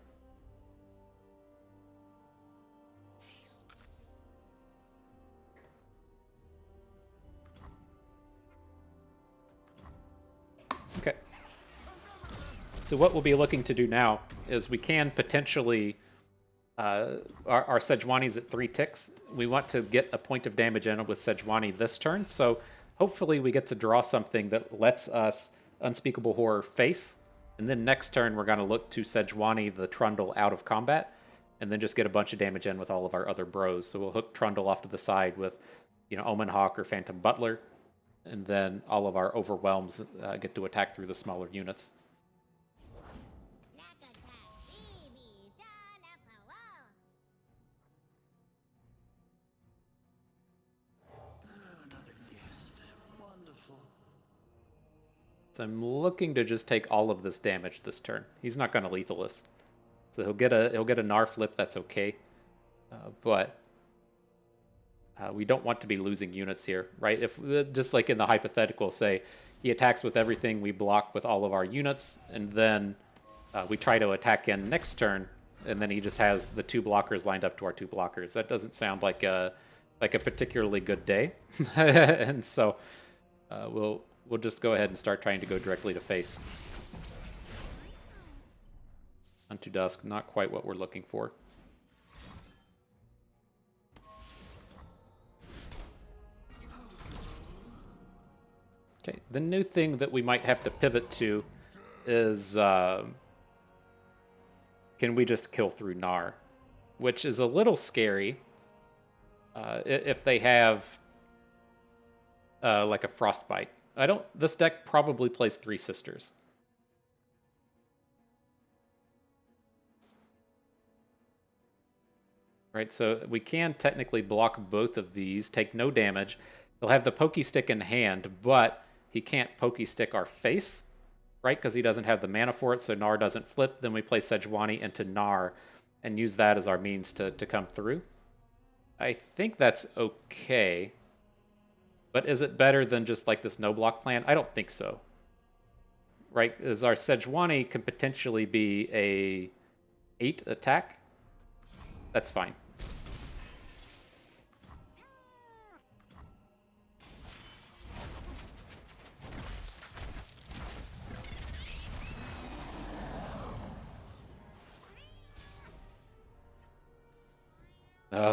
Okay. So what we'll be looking to do now is we can potentially... our Sejuani's at 3 ticks. We want to get a point of damage in with Sejuani this turn, so hopefully we get to draw something that lets us Unspeakable Horror face, and then next turn we're going to look to Sejuani the Trundle out of combat, and then just get a bunch of damage in with all of our other bros. So we'll hook Trundle off to the side with, Omen Hawk or Phantom Butler, and then all of our overwhelms get to attack through the smaller units. So I'm looking to just take all of this damage this turn. He's not going to lethal us, so he'll get a Gnar flip. That's okay, but we don't want to be losing units here, right? If just like in the hypothetical, say he attacks with everything, we block with all of our units, and then we try to attack in next turn, and then he just has the 2 blockers lined up to our 2 blockers. That doesn't sound like a like a particularly good day. And so we'll just go ahead and start trying to go directly to face. Unto Dusk, not quite what we're looking for. Okay, the new thing that we might have to pivot to is can we just kill through Gnar? Which is a little scary if they have like a Frostbite. This deck probably plays Three Sisters. Right, so we can technically block both of these, take no damage. He'll have the Pokey Stick in hand, but he can't Pokey Stick our face, right? Because he doesn't have the mana for it, so Gnar doesn't flip. Then we play Sejuani into Gnar and use that as our means to come through. I think that's okay. But is it better than just like this no-block plan? I don't think so. Right, as our Sejuani can potentially be a 8 attack. That's fine.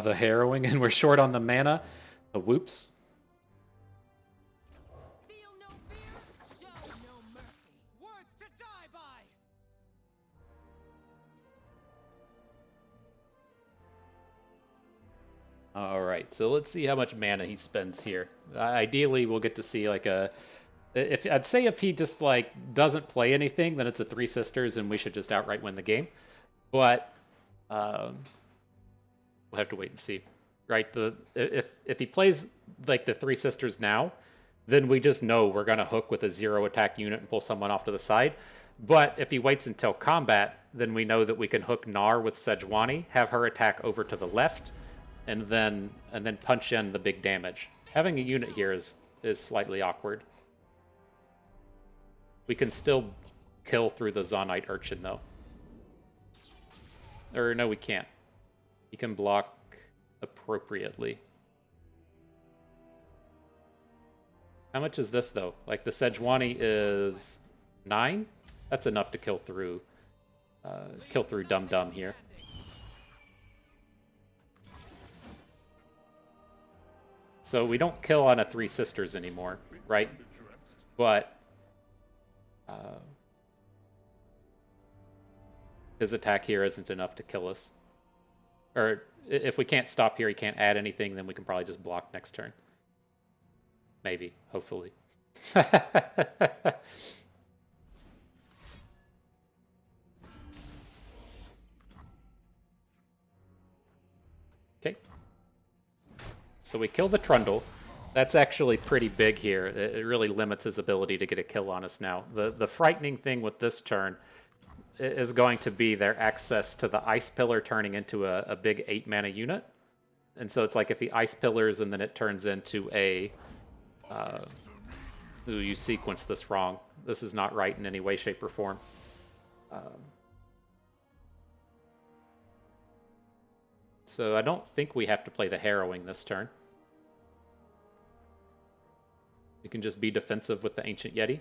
The harrowing, and we're short on the mana. The whoops. Feel no fear, show no mercy. Words to die by. All right, so let's see how much mana he spends here. Ideally, we'll get to see like a. I'd say if he just like doesn't play anything, then it's a Three Sisters, and we should just outright win the game. But we'll have to wait and see. Right, if he plays like the Three Sisters now, then we just know we're gonna hook with a 0 attack unit and pull someone off to the side. But if he waits until combat, then we know that we can hook Gnar with Sejuani, have her attack over to the left, and then punch in the big damage. Having a unit here is slightly awkward. We can still kill through the Zonite Urchin though. Or no, we can't. He can block appropriately. How much is this though? Like the Sejuani is 9? That's enough to kill through Dum Dum here. So we don't kill on a Three Sisters anymore, right? But his attack here isn't enough to kill us. Or if we can't stop here, he can't add anything, then we can probably just block next turn. Maybe, hopefully. Okay. So we kill the Trundle. That's actually pretty big here. It really limits his ability to get a kill on us now. The frightening thing with this turn is going to be their access to the Ice Pillar turning into a big 8 mana unit. And so it's like if the Ice Pillars and then it turns into a... ooh, you sequenced this wrong. This is not right in any way, shape, or form. So I don't think we have to play the Harrowing this turn. We can just be defensive with the Ancient Yeti.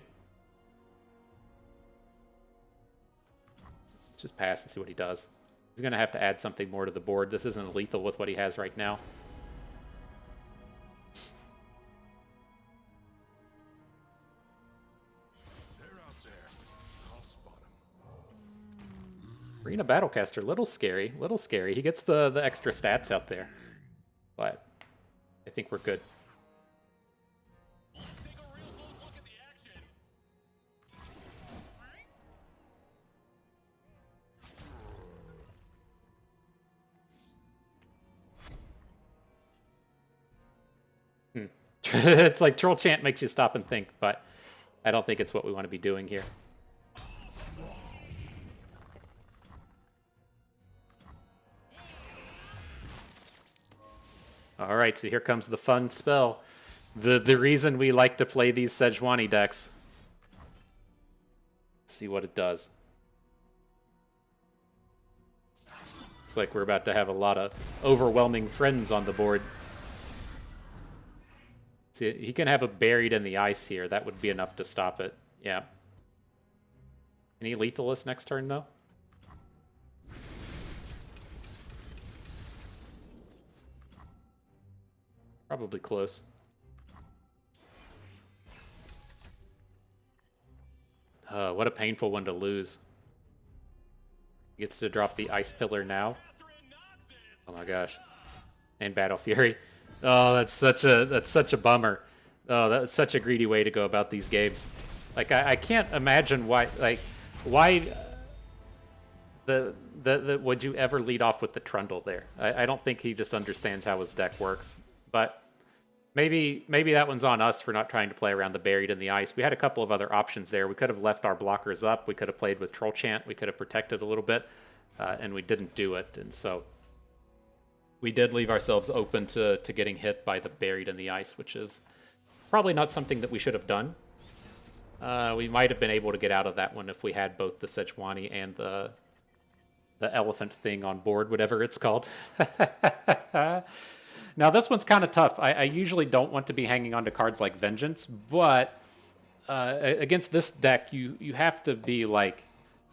Let's just pass and see what he does. He's going to have to add something more to the board. This isn't lethal with what he has right now. Arena Battlecaster, little scary, little scary. He gets the extra stats out there. But I think we're good. It's like Troll Chant makes you stop and think, but I don't think it's what we want to be doing here. All right, so here comes the fun spell. The reason we like to play these Sejuani decks. Let's see what it does. Looks like we're about to have a lot of overwhelming friends on the board. See, he can have a buried in the ice here. That would be enough to stop it. Yeah. Can he lethal us next turn, though? Probably close. What a painful one to lose. He gets to drop the Ice Pillar now. Oh my gosh. And Battle Fury. Oh, that's such a bummer. Oh, that's such a greedy way to go about these games. Like I can't imagine why would you ever lead off with the Trundle there? I don't think he just understands how his deck works. But maybe that one's on us for not trying to play around the buried in the ice. We had a couple of other options there. We could have left our blockers up. We could have played with Troll Chant. We could have protected a little bit, and we didn't do it. And so we did leave ourselves open to getting hit by the buried in the ice, which is probably not something that we should have done. We might have been able to get out of that one if we had both the Sejuani and the elephant thing on board, whatever it's called. Now, this one's kind of tough. I usually don't want to be hanging on to cards like Vengeance, but against this deck, you have to be, like,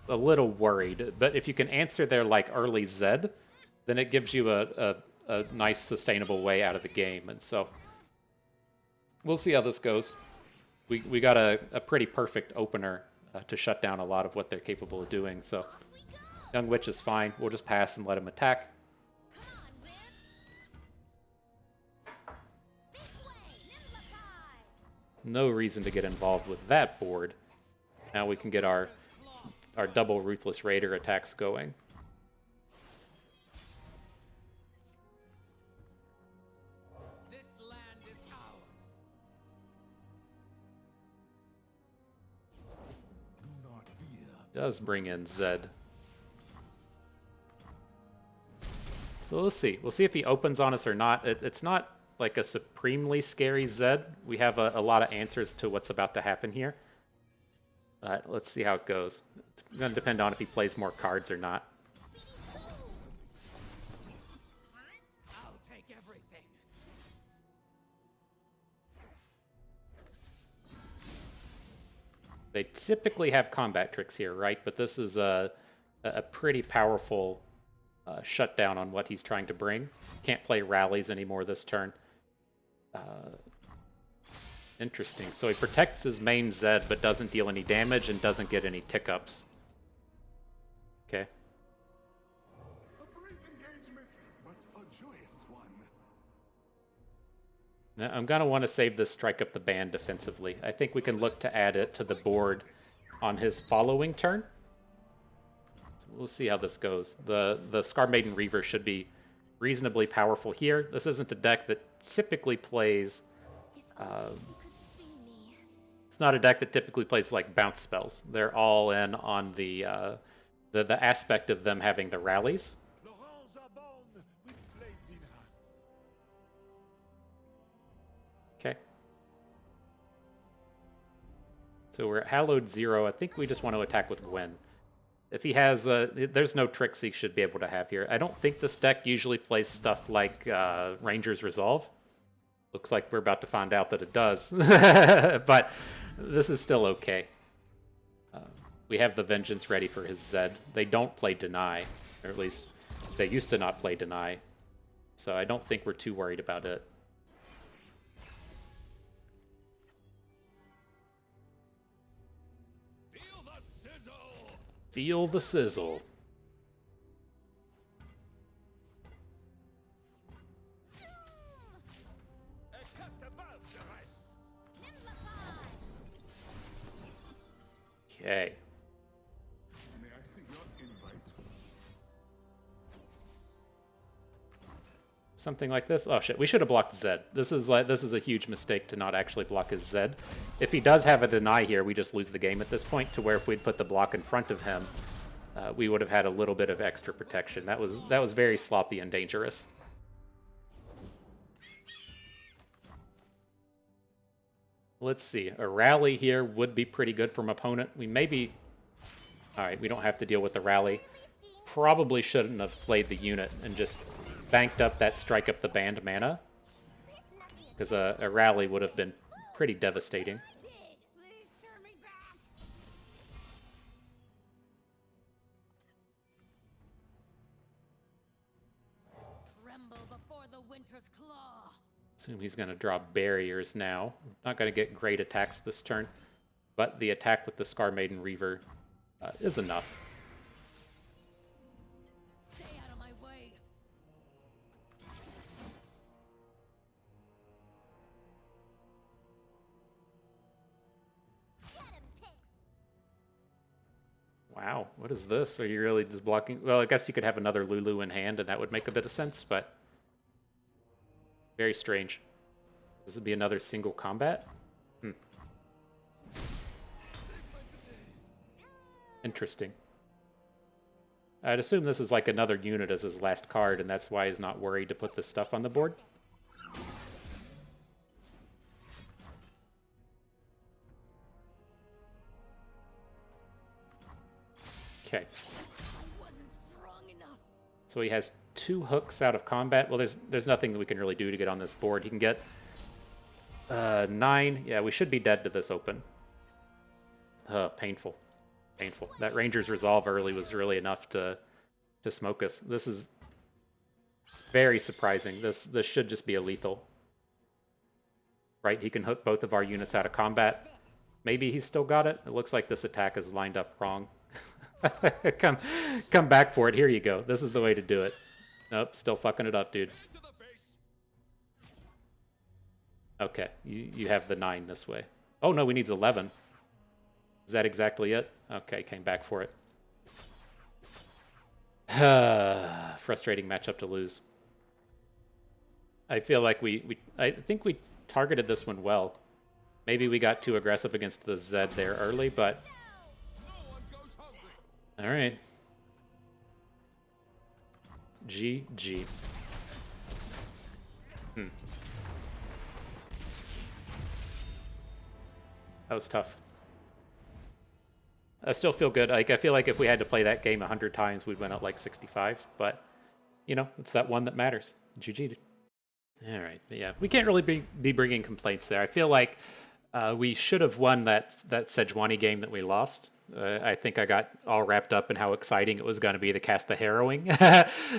a little worried. But if you can answer their, like, early Zed, then it gives you a nice, sustainable way out of the game. And so we'll see how this goes. We got a pretty perfect opener to shut down a lot of what they're capable of doing. So Young Witch is fine. We'll just pass and let him attack. No reason to get involved with that board. Now we can get our double Ruthless Raider attacks going. This land is ours. Do not fear. Does bring in Zed. So let's see. We'll see if he opens on us or not. It's not like a supremely scary Zed. We have a lot of answers to what's about to happen here. Let's see how it goes. It's going to depend on if he plays more cards or not. I'll take everything. They typically have combat tricks here, right? But this is a pretty powerful shutdown on what he's trying to bring. Can't play rallies anymore this turn. Interesting. So he protects his main Zed, but doesn't deal any damage and doesn't get any tick-ups. Okay. A brief engagement, but a joyous one. Now, I'm going to want to save this Strike Up the Band defensively. I think we can look to add it to the board on his following turn. So we'll see how this goes. The Scar Maiden Reaver should be reasonably powerful here. This isn't a deck that typically plays... it's not a deck that typically plays like bounce spells. They're all in on the aspect of them having the rallies. Okay. So we're at Hallowed 0. I think we just want to attack with Gwen. If he has, there's no tricks he should be able to have here. I don't think this deck usually plays stuff like Ranger's Resolve. Looks like we're about to find out that it does. But this is still okay. We have the Vengeance ready for his Zed. They don't play Deny, or at least they used to not play Deny. So I don't think we're too worried about it. Feel the sizzle. Feel the sizzle. A cut above the rest. Okay. May I see your invite? Something like this. Oh shit, we should have blocked Zed. This is a huge mistake to not actually block his Zed. If he does have a Deny here, we just lose the game at this point, to where if we'd put the block in front of him, we would have had a little bit of extra protection. That was very sloppy and dangerous. Let's see. A rally here would be pretty good from opponent. We maybe... Alright, we don't have to deal with the rally. Probably shouldn't have played the unit and just banked up that Strike Up the Band mana. because a rally would have been pretty devastating. Please turn me back. Tremble before the winter's claw. Assume he's going to draw barriers now. Not going to get great attacks this turn, but the attack with the Scar Maiden Reaver is enough. Stay out of my way. Wow, what is this? Are you really just blocking? Well, I guess you could have another Lulu in hand, and that would make a bit of sense, but very strange. This would be another single combat? Interesting. I'd assume this is like another unit as his last card, and that's why he's not worried to put this stuff on the board. Okay. So he has 2 hooks out of combat. Well, there's nothing that we can really do to get on this board. He can get 9. Yeah, we should be dead to this open. Painful. Painful. That Ranger's Resolve early was really enough to smoke us. This is very surprising. This should just be a lethal. Right? He can hook both of our units out of combat. Maybe he's still got it. It looks like this attack is lined up wrong. Come back for it. Here you go. This is the way to do it. Nope, still fucking it up, dude. Okay, you have the 9 this way. Oh no, we need 11. Is that exactly it? Okay, came back for it. Frustrating matchup to lose. I feel like I think we targeted this one well. Maybe we got too aggressive against the Zed there early, but all right. GG. That was tough. I still feel good. Like I feel like if we had to play that game 100 times, we'd win at like 65. But you know, it's that one that matters. GG. All right, but yeah, we can't really be bringing complaints there. I feel like we should have won that Sejuani game that we lost. I think I got all wrapped up in how exciting it was going to be to cast the Harrowing.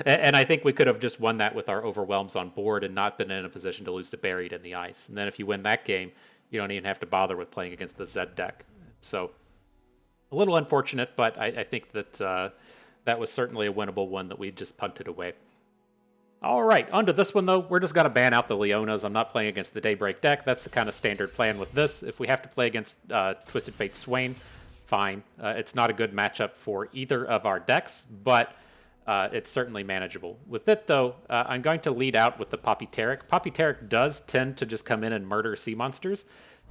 And I think we could have just won that with our Overwhelms on board and not been in a position to lose to Buried in the Ice. And then if you win that game, you don't even have to bother with playing against the Zed deck. So a little unfortunate, but I think that that was certainly a winnable one that we just punted away. All right, onto this one, though. We're just going to ban out the Leonas. I'm not playing against the Daybreak deck. That's the kind of standard plan with this. If we have to play against Twisted Fate Swain, fine. It's not a good matchup for either of our decks, but it's certainly manageable. With it, though, I'm going to lead out with the Poppy Taric. Poppy Taric does tend to just come in and murder sea monsters,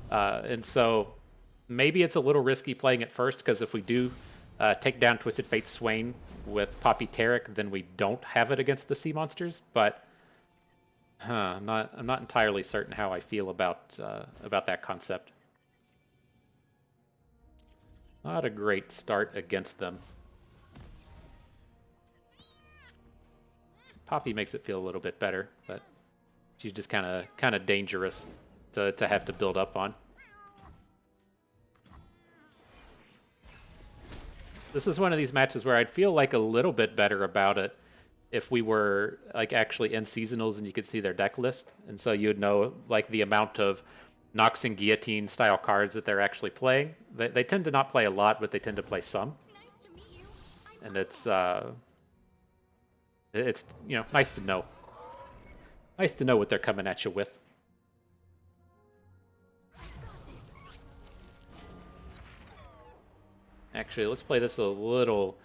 and so maybe it's a little risky playing it first, because if we do take down Twisted Fate Swain with Poppy Taric, then we don't have it against the sea monsters. But I'm not entirely certain how I feel about that concept. Not a great start against them. Poppy makes it feel a little bit better, but she's just kind of dangerous to have to build up on. This is one of these matches where I'd feel like a little bit better about it if we were like actually in seasonals and you could see their deck list, and so you'd know like the amount of Nox and Guillotine style cards that they're actually playing. They tend to not play a lot, but they tend to play some, and it's you know, nice to know. Nice to know what they're coming at you with. Actually, let's play this a little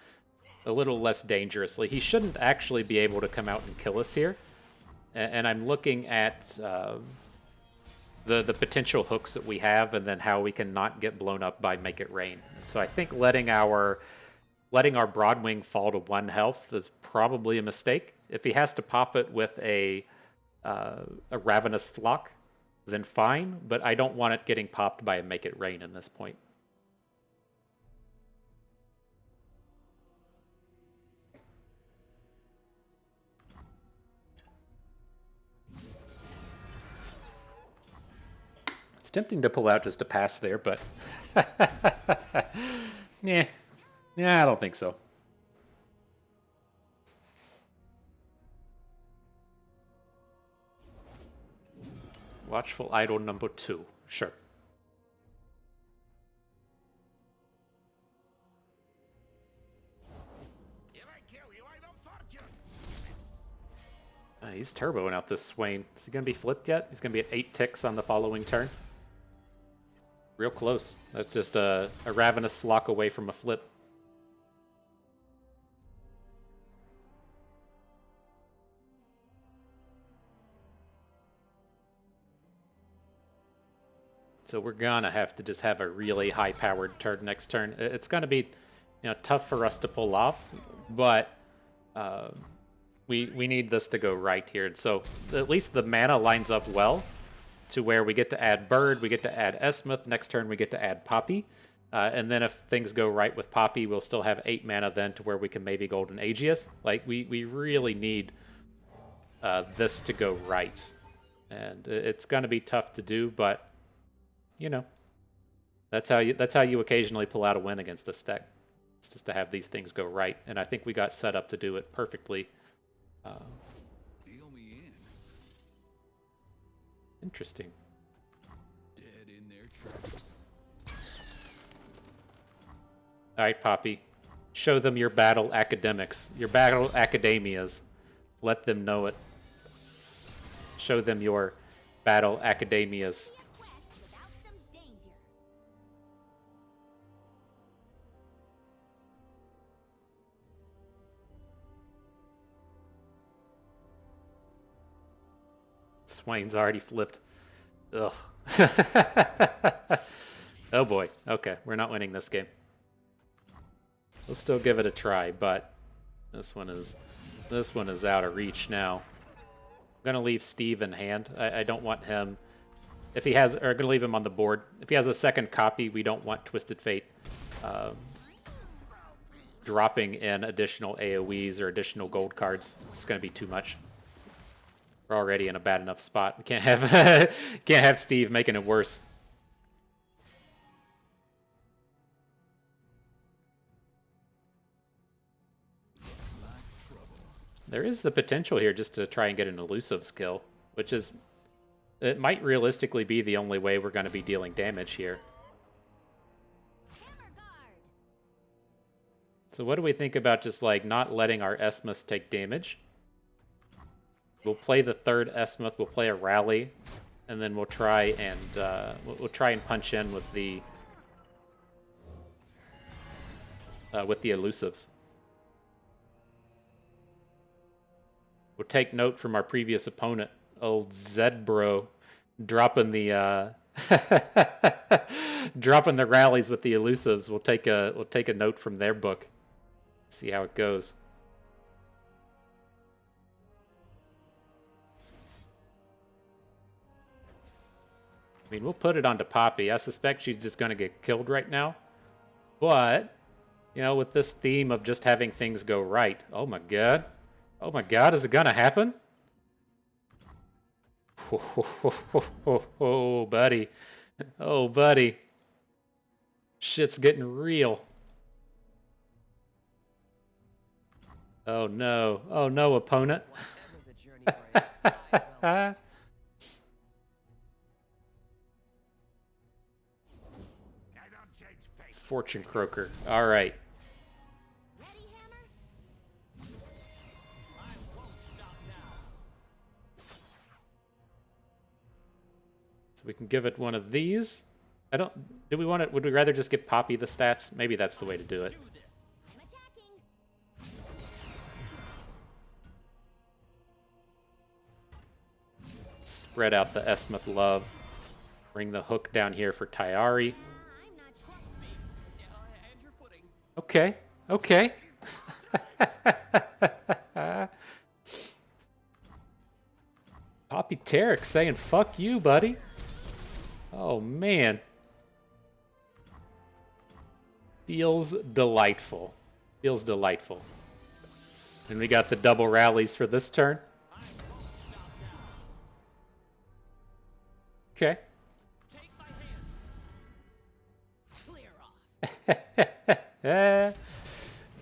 less dangerously. He shouldn't actually be able to come out and kill us here. And I'm looking at the potential hooks that we have, and then how we can not get blown up by Make It Rain. So I think letting our Broadwing fall to 1 health is probably a mistake. If he has to pop it with a Ravenous Flock, then fine. But I don't want it getting popped by a Make It Rain in this point. tempting to pull out just to pass there, but yeah, I don't think so. Watchful Idol number 2. Sure. He's turboing out this Swain. Is he going to be flipped yet? He's going to be at 8 ticks on the following turn. Real close. That's just a ravenous flock away from a flip. So we're gonna have to just have a really high-powered turn next turn. It's gonna be, tough for us to pull off, but we need this to go right here. And so at least the mana lines up well to where we get to add Bird, we get to add Esmuth. Next turn we get to add Poppy, and then if things go right with Poppy, we'll still have 8 mana then to where we can maybe Golden Aegis. Like we really need this to go right, and it's gonna be tough to do, but. That's how you occasionally pull out a win against this deck. It's just to have these things go right, and I think we got set up to do it perfectly. Deal me in. Interesting. Dead in their tracks. All right, Poppy, show them your battle academics, your battle academias. Let them know it. Show them your battle academias. Swain's already flipped. Ugh. Oh boy. Okay, we're not winning this game. We'll still give it a try, but this one is out of reach now. I'm gonna leave Steve in hand. I don't want him. If he has, or gonna leave him on the board. If he has a second copy, we don't want Twisted Fate dropping in additional AoEs or additional gold cards. It's gonna be too much. We're already in a bad enough spot. We can't have Steve making it worse. There is the potential here just to try and get an elusive skill, which is, it might realistically be the only way we're going to be dealing damage here. So what do we think about just like not letting our Esmuth take damage? We'll play the third Esmuth, we'll play a rally, and then we'll try and punch in with the elusives. We'll take note from our previous opponent, old Zed Bro, dropping the dropping the rallies with the elusives. We'll take a note from their book. See how it goes. I mean, we'll put it onto Poppy. I suspect she's just going to get killed right now. But, with this theme of just having things go right. Oh my god. Oh my god, is it going to happen? Oh, buddy. Oh, buddy. Shit's getting real. Oh no. Oh no, opponent. Fortune Croaker. All right. So we can give it one of these. Do we want it? Would we rather just give Poppy the stats? Maybe that's the way to do it. Spread out the Esmuth love. Bring the hook down here for Taric. Okay, okay. Poppy Taric saying fuck you, buddy. Oh man. Feels delightful. Feels delightful. And we got the double rallies for this turn. Okay.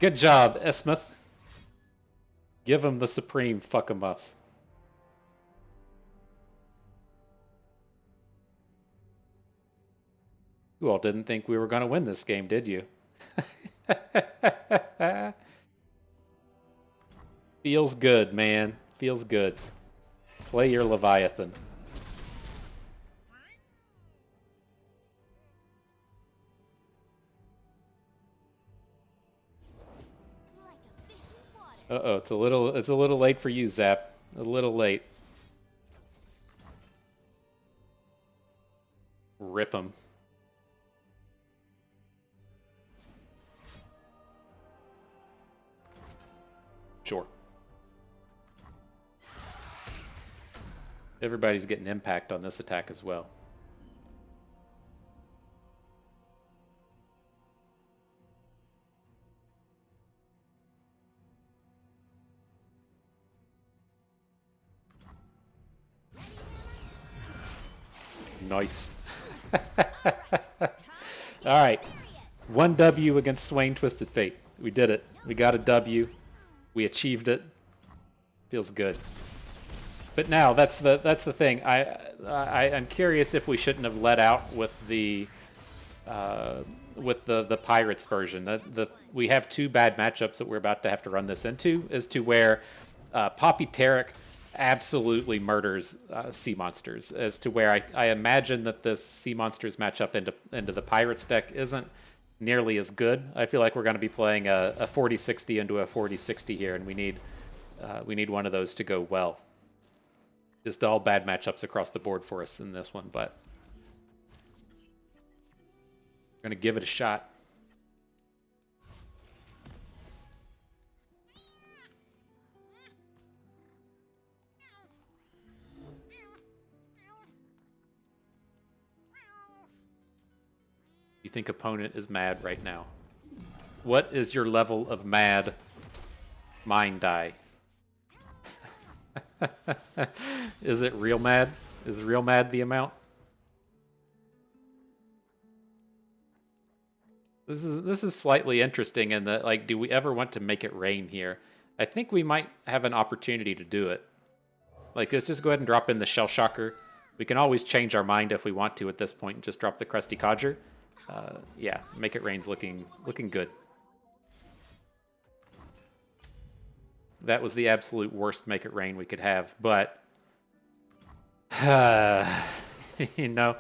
Good job, Esmith. Give him the supreme fuck-em-ups. You all didn't think we were going to win this game, did you? Feels good, man. Feels good. Play your Leviathan. Uh-oh, it's a little late for you, Zap. A little late. Rip him. Sure. Everybody's getting impact on this attack as well. Nice. Alright. 1 W against Swain Twisted Fate. We did it. We got a W. We achieved it. Feels good. But now that's the thing. I'm curious if we shouldn't have let out with the Pirates version. We have 2 bad matchups that we're about to have to run this into, as to where Poppy Taric absolutely murders Sea Monsters, as to where I imagine that this Sea Monsters matchup into the Pirates deck isn't nearly as good. I feel like we're going to be playing a 40-60 into a 40-60 here, and we need one of those to go well. Just all bad matchups across the board for us in this one, but we're going to give it a shot. You think opponent is mad right now? What is your level of mad mind die? Is it real mad? Is real mad the amount? This is slightly interesting in that, like, do we ever want to make it rain here? I think we might have an opportunity to do it. Like, let's just go ahead and drop in the Shell Shocker. We can always change our mind if we want to at this point and just drop the Crusty Codger. Yeah, Make It Rain's looking good. That was the absolute worst Make It Rain we could have, but you know,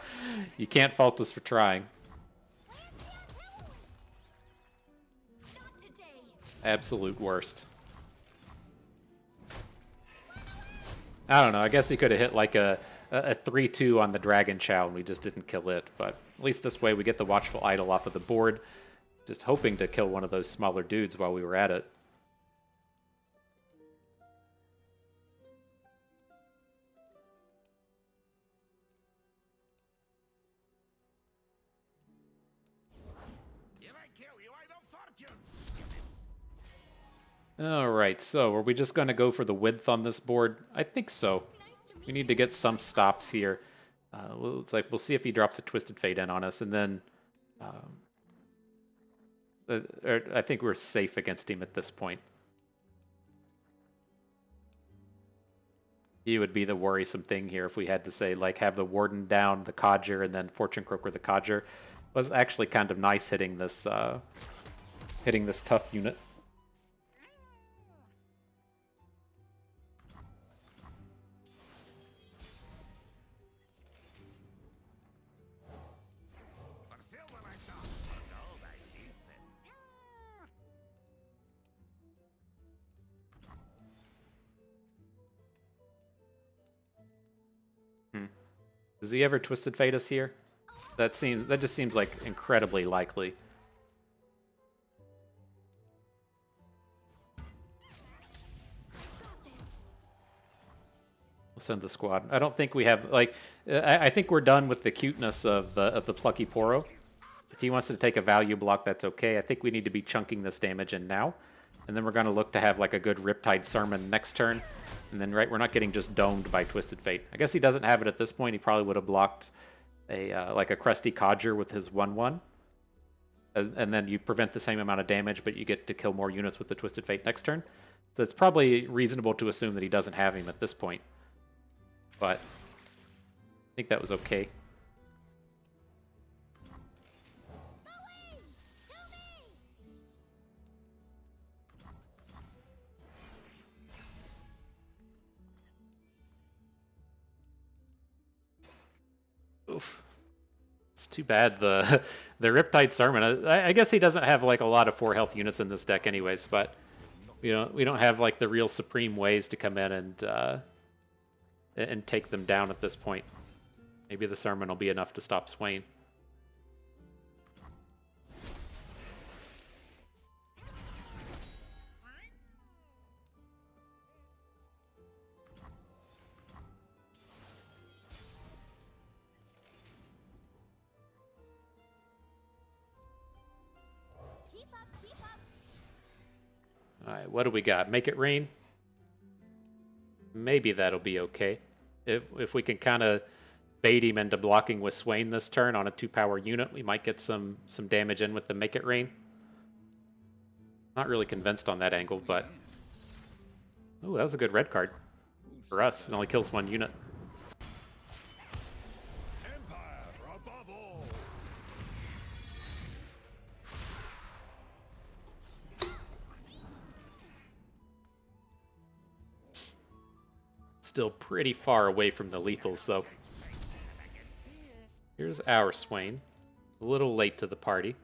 you can't fault us for trying. Absolute worst. I don't know. I guess he could have hit like a 3-2 on the Dragon Chow and we just didn't kill it. But at least this way we get the Watchful Idol off of the board. Just hoping to kill one of those smaller dudes while we were at it. Alright, so are we just going to go for the width on this board? I think so. We need to get some stops here. It's like we'll see if he drops a Twisted Fate in on us, and then I think we're safe against him at this point. He would be the worrisome thing here if we had to say, like, have the Warden down, the Codger, and then Fortune Croaker the Codger. It was actually kind of nice hitting this tough unit. Does he ever Twisted Fate us here? That just seems like incredibly likely. We'll send the squad. I don't think we have, like, I think we're done with the cuteness of the Plucky Poro. If he wants to take a value block, that's okay. I think we need to be chunking this damage in now. And then we're going to look to have like a good Riptide Sermon next turn. And then, right, we're not getting just domed by Twisted Fate. I guess he doesn't have it at this point. He probably would have blocked a like a Crusty Codger with his 1/1. and then you prevent the same amount of damage, but you get to kill more units with the Twisted Fate next turn. So it's probably reasonable to assume that he doesn't have him at this point. But I think that was okay. Oof. It's too bad the the Riptide Sermon. I guess he doesn't have like a lot of 4 health units in this deck anyways, but we don't have like the real supreme ways to come in and take them down at this point. Maybe the Sermon will be enough to stop Swain. Alright, what do we got? Make it rain? Maybe that'll be okay. If we can kind of bait him into blocking with Swain this turn on a 2-power unit, we might get some damage in with the Make It Rain. Not really convinced on that angle, but... Ooh, that was a good red card. For us, it only kills 1 unit. Empire above all. Still pretty far away from the lethals, though. Here's our Swain. A little late to the party.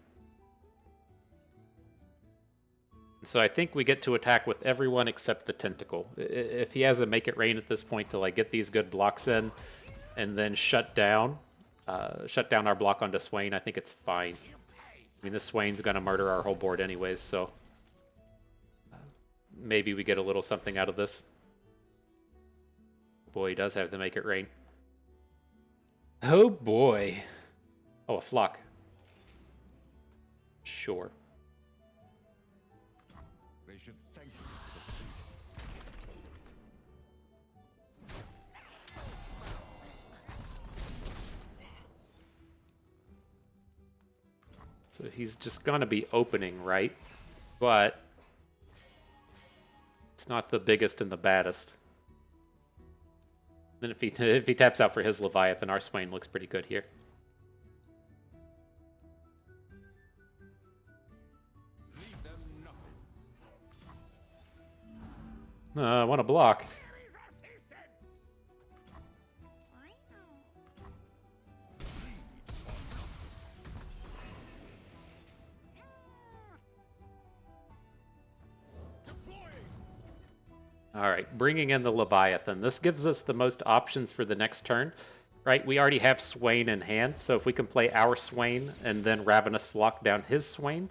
So I think we get to attack with everyone except the Tentacle. If he has a Make It Rain at this point to like get these good blocks in and then shut down our block onto Swain, I think it's fine. I mean, this Swain's going to murder our whole board anyways, so maybe we get a little something out of this. Boy, he does have to Make It Rain. Oh boy. Oh, a flock. Sure. They should thank you. So he's just going to be opening, right? But it's not the biggest and the baddest. Then if he taps out for his Leviathan, our Swain looks pretty good here. Leave them nothing. I want to block. All right, bringing in the Leviathan. This gives us the most options for the next turn, right? We already have Swain in hand, so if we can play our Swain and then Ravenous Flock down his Swain,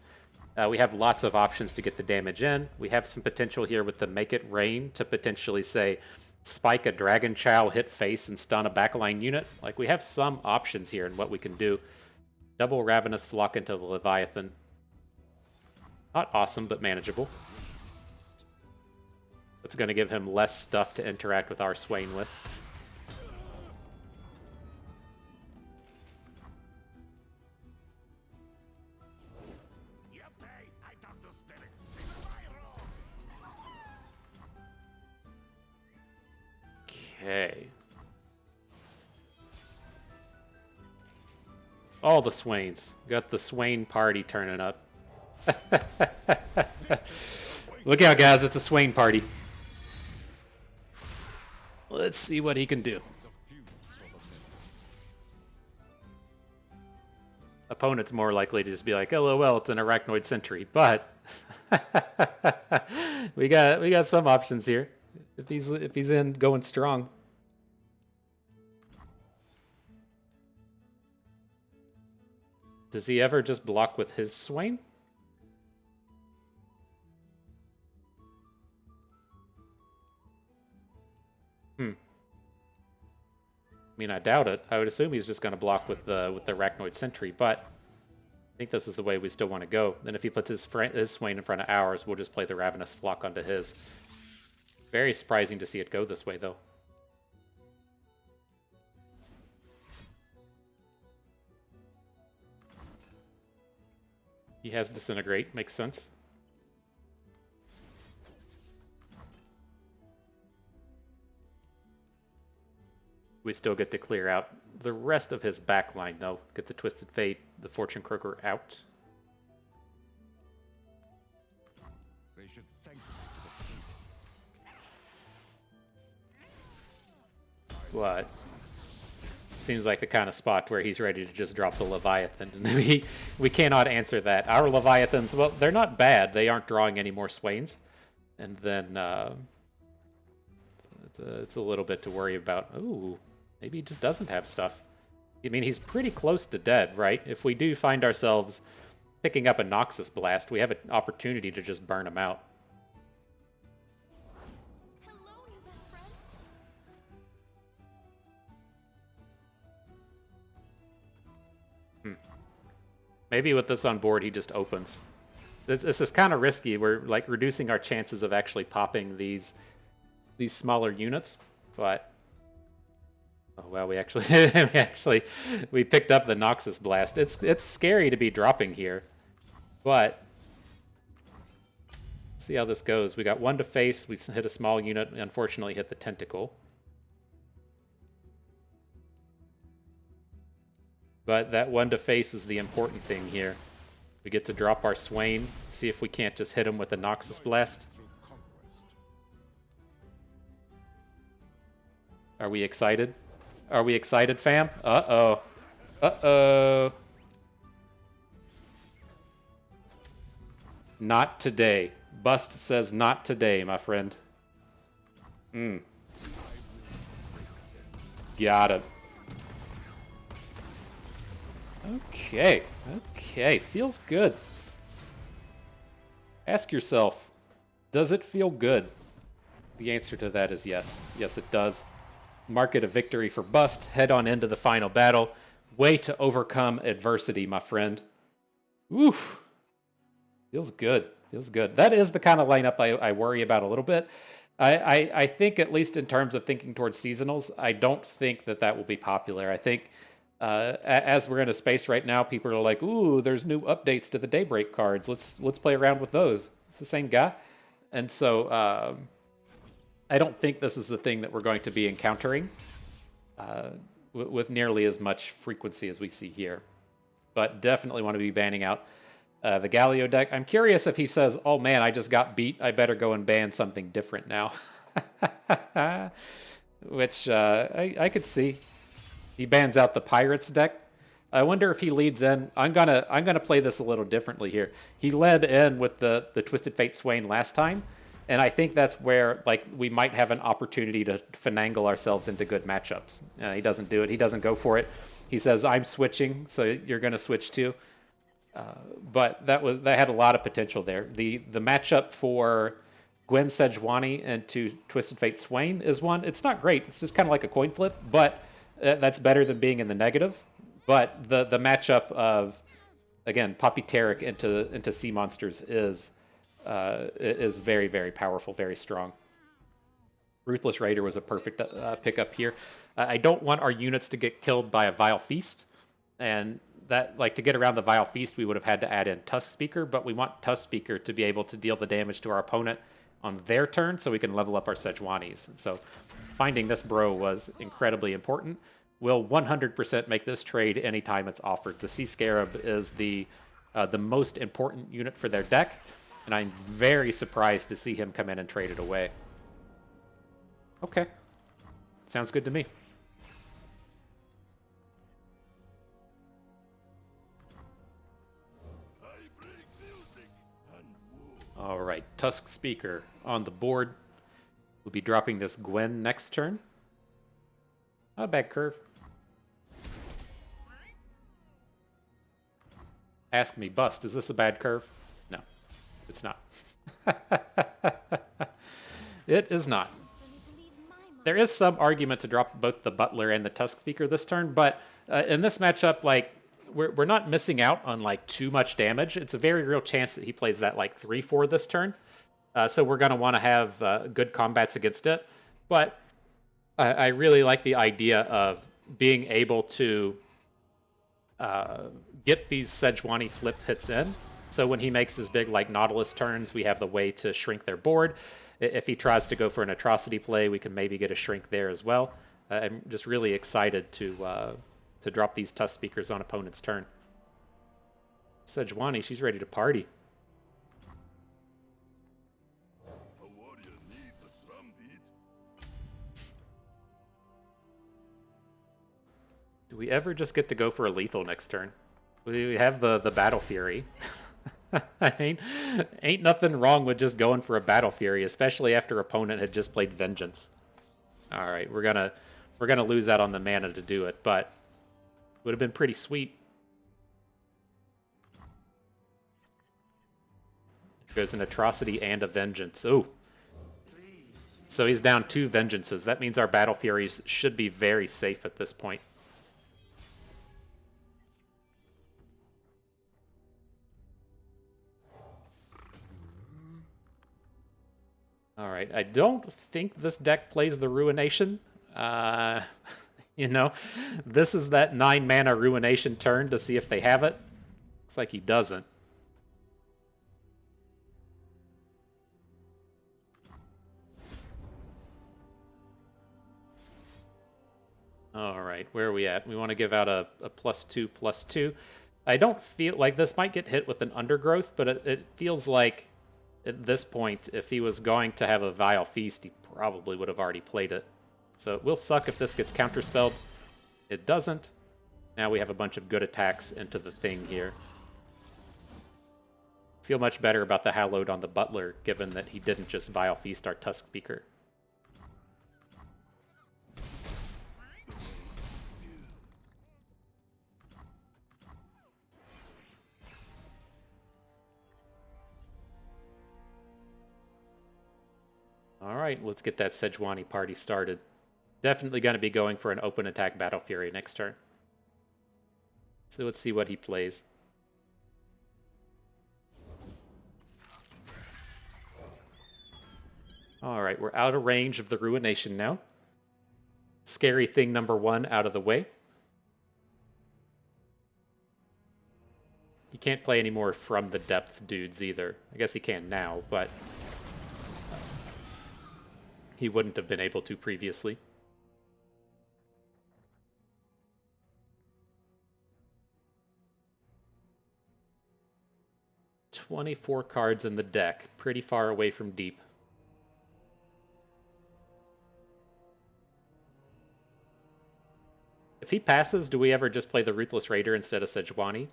we have lots of options to get the damage in. We have some potential here with the Make It Rain to potentially, say, spike a Dragon Chow, hit face, and stun a backline unit. Like, we have some options here in what we can do. Double Ravenous Flock into the Leviathan. Not awesome, but manageable. It's going to give him less stuff to interact with our Swain with. I talk to spirits. Okay. All the Swains. Got the Swain party turning up. Look out, guys. It's a Swain party. Let's see what he can do. Opponent's more likely to just be like, LOL, it's an Arachnoid Sentry, but we got some options here. If he's in going strong. Does he ever just block with his Swain? I mean, I doubt it. I would assume he's just going to block with the Arachnoid Sentry, but I think this is the way we still want to go. Then if he puts his Swain in front of ours, we'll just play the Ravenous Flock onto his. Very surprising to see it go this way, though. He has Disintegrate, makes sense. We still get to clear out the rest of his backline, though. Get the Twisted Fate, the Fortune Croaker out. They should thank you for the What? Seems like the kind of spot where he's ready to just drop the Leviathan. We cannot answer that. Our Leviathans, well, they're not bad. They aren't drawing any more Swains. And then it's a little bit to worry about. Ooh, maybe he just doesn't have stuff. I mean, he's pretty close to dead, right? If we do find ourselves picking up a Noxus Blast, we have an opportunity to just burn him out. Hello, new best friend. Maybe with this on board, he just opens. This is kind of risky. We're like reducing our chances of actually popping these smaller units, but oh well, we actually we picked up the Noxus Blast. It's scary to be dropping here, but let's see how this goes. We got one to face. We hit a small unit. Unfortunately, hit the tentacle. But that one to face is the important thing here. We get to drop our Swain, see if we can't just hit him with a Noxus Blast. through conquest. Are we excited? Are we excited, fam? Uh-oh. Uh-oh. Not today. Bust says not today, my friend. Got it. Okay, okay, feels good. Ask yourself, does it feel good? The answer to that is yes. Yes, it does. Mark it a victory for Bust. Head on into the final battle. Way to overcome adversity, my friend. Oof. Feels good. Feels good. That is the kind of lineup I worry about a little bit. I think, at least in terms of thinking towards seasonals, I don't think that will be popular. I think as we're in a space right now, people are like, ooh, there's new updates to the Daybreak cards. Let's play around with those. It's the same guy. And so I don't think this is the thing that we're going to be encountering with nearly as much frequency as we see here. But definitely want to be banning out the Galio deck. I'm curious if he says, oh man, I just got beat. I better go and ban something different now. Which I could see. He bans out the Pirates deck. I wonder if he leads in. I'm gonna play this a little differently here. He led in with the Twisted Fate Swain last time, and I think that's where like we might have an opportunity to finagle ourselves into good matchups. He doesn't do it. He doesn't go for it. He says, "I'm switching, so you're gonna switch too." But that had a lot of potential there. The matchup for Gwen Sejuani into Twisted Fate Swain is one. It's not great. It's just kind of like a coin flip, but that's better than being in the negative. But the matchup of, again, Poppy Taric into Sea Monsters is very, very powerful, very strong. Ruthless Raider was a perfect pickup here. I don't want our units to get killed by a Vile Feast, and that, like, to get around the Vile Feast, we would have had to add in Tusk Speaker, but we want Tusk Speaker to be able to deal the damage to our opponent on their turn so we can level up our Sejuanis. And so finding this bro was incredibly important. We'll 100% make this trade anytime it's offered. The Sea Scarab is the most important unit for their deck, and I'm very surprised to see him come in and trade it away. Okay. Sounds good to me. All right, Tusk Speaker on the board. We'll be dropping this Gwen next turn. Not a bad curve. Ask me, Bust, is this a bad curve? No, it's not. It is not. There is some argument to drop both the Butler and the Tusk Speaker this turn, but in this matchup, like, we're not missing out on like too much damage. It's a very real chance that he plays that like 3/4 this turn. So we're going to want to have good combats against it. But I really like the idea of being able to get these Sejuani flip hits in So when he makes his big like Nautilus turns, we have the way to shrink their board. If he tries to go for an atrocity play, we can maybe get a shrink there as well. I'm just really excited to drop these Tusk Speakers on opponent's turn. Sejuani, she's ready to party. A warrior needs a drum beat. Do we ever just get to go for a lethal next turn? We have the Battle Fury. ain't nothing wrong with just going for a Battle Fury, especially after opponent had just played Vengeance. All right, we're gonna lose out on the mana to do it, but would have been pretty sweet. There's an Atrocity and a Vengeance. Ooh. So he's down 2 Vengeances. That means our Battle Furies should be very safe at this point. All right, I don't think this deck plays the Ruination. You know, this is that 9 mana Ruination turn to see if they have it. Looks like he doesn't. All right, where are we at? We want to give out a +2/+2. I don't feel like this might get hit with an Undergrowth, but it feels like at this point, if he was going to have a Vile Feast, he probably would have already played it. So it will suck if this gets counterspelled. It doesn't. Now we have a bunch of good attacks into the thing here. Feel much better about the Hallowed on the Butler, given that he didn't just Vile Feast our Tusk Speaker. All right, let's get that Sejuani party started. Definitely going to be going for an open attack Battle Fury next turn. So let's see what he plays. All right, we're out of range of the Ruination now. Scary thing number 1 out of the way. He can't play any more From the Depth dudes either. I guess he can now, but he wouldn't have been able to previously. "24 cards in the deck, pretty far away from deep." If he passes, do we ever just play the Ruthless Raider instead of Sejuani?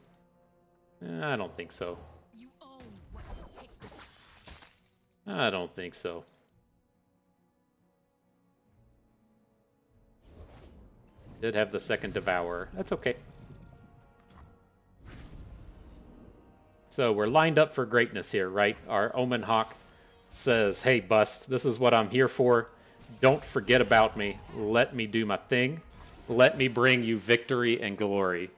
I don't think so. You own what you take. I don't think so. Did have the second Devourer. That's okay. So we're lined up for greatness here, right? Our Omen Hawk says, hey, Bust, this is what I'm here for. Don't forget about me. Let me do my thing. Let me bring you victory and glory.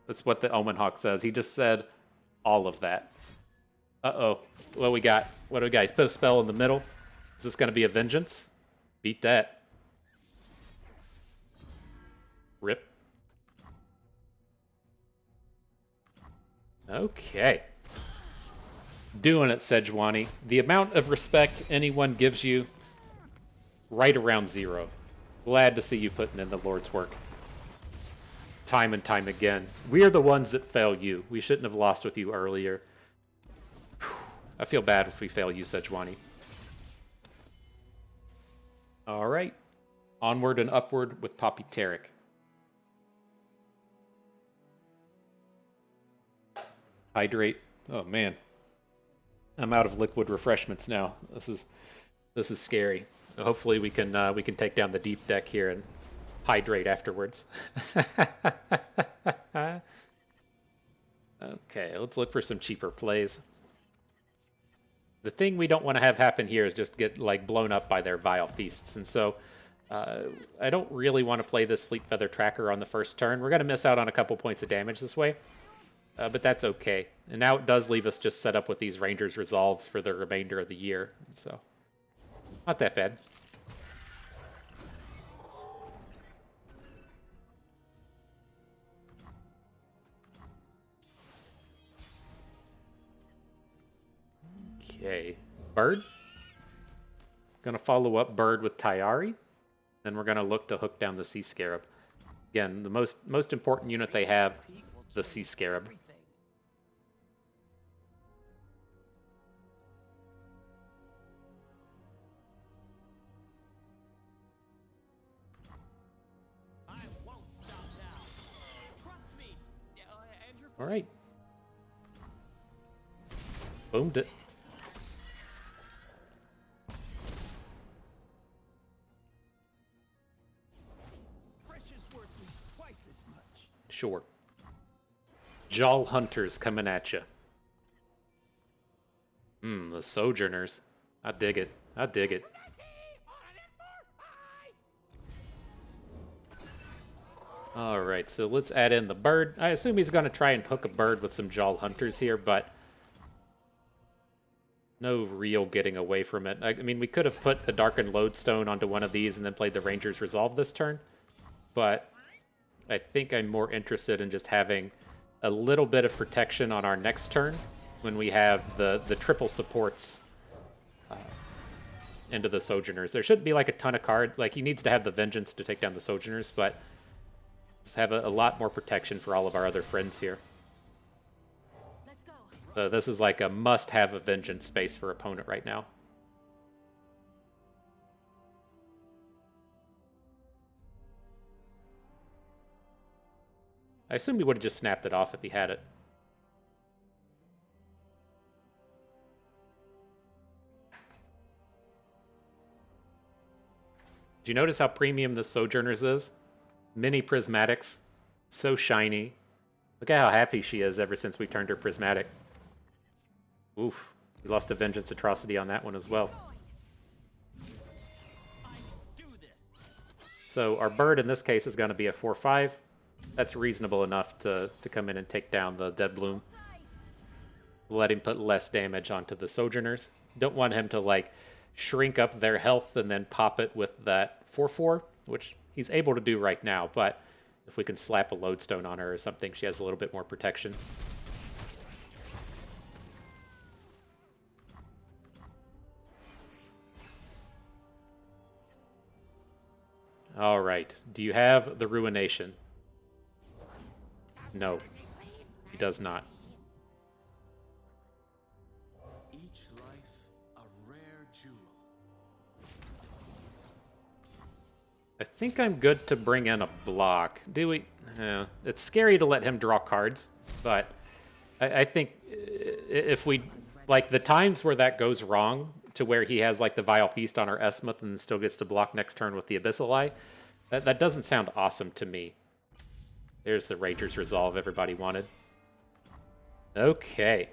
That's what the Omen Hawk says. He just said all of that. Uh-oh. What we got? What do we got? He's put a spell in the middle. Is this going to be a Vengeance? Beat that. Rip. Okay. Doing it, Sejuani. The amount of respect anyone gives you, right around 0. Glad to see you putting in the Lord's work. Time and time again. We are the ones that fail you. We shouldn't have lost with you earlier. Whew. I feel bad if we fail you, Sejuani. All right. Onward and upward with Poppy Taric. Hydrate. Oh man, I'm out of liquid refreshments now. This is scary. Hopefully we can take down the deep deck here and hydrate afterwards. Okay, let's look for some cheaper plays. The thing we don't want to have happen here is just get like blown up by their Vile Feasts, and so I don't really want to play this Fleet Feather Tracker on the first turn. We're gonna miss out on a couple points of damage this way. But that's okay. And now it does leave us just set up with these Rangers Resolves for the remainder of the year. So, not that bad. Okay. Bird. Gonna follow up Bird with Taric. Then we're gonna look to hook down the Sea Scarab. Again, the most important unit they have, the Sea Scarab. All right. Boomed it. Sure. Jaw Hunters coming at you. The Sojourners. I dig it. I dig it. Alright, so let's add in the bird. I assume he's going to try and hook a bird with some Jaw Hunters here, but no real getting away from it. I mean, we could have put the Darkened Lodestone onto one of these and then played the Ranger's Resolve this turn, but I think I'm more interested in just having a little bit of protection on our next turn when we have the triple supports into the Sojourners. There shouldn't be like a ton of cards. Like, he needs to have the Vengeance to take down the Sojourners, but let's have a lot more protection for all of our other friends here. Let's go. So this is like a must-have a Vengeance space for opponent right now. I assume he would have just snapped it off if he had it. Do you notice how premium this Sojourners is? Mini prismatics. So shiny. Look at how happy she is ever since we turned her prismatic. Oof. We lost a Vengeance Atrocity on that one as well. So our bird in this case is going to be a 4/5. That's reasonable enough to come in and take down the Dead Bloom. Let him put less damage onto the Sojourners. Don't want him to, like, shrink up their health and then pop it with that 4/4, which he's able to do right now, but if we can slap a Lodestone on her or something, she has a little bit more protection. All right. Do you have the Ruination? No, he does not. Each life a rare jewel. I think I'm good to bring in a block. Do we? It's scary to let him draw cards, but I think if we, like, the times where that goes wrong, to where he has, like, the Vile Feast on our Esmuth and still gets to block next turn with the Abyssal Eye, that doesn't sound awesome to me. There's the Ranger's Resolve everybody wanted. Okay.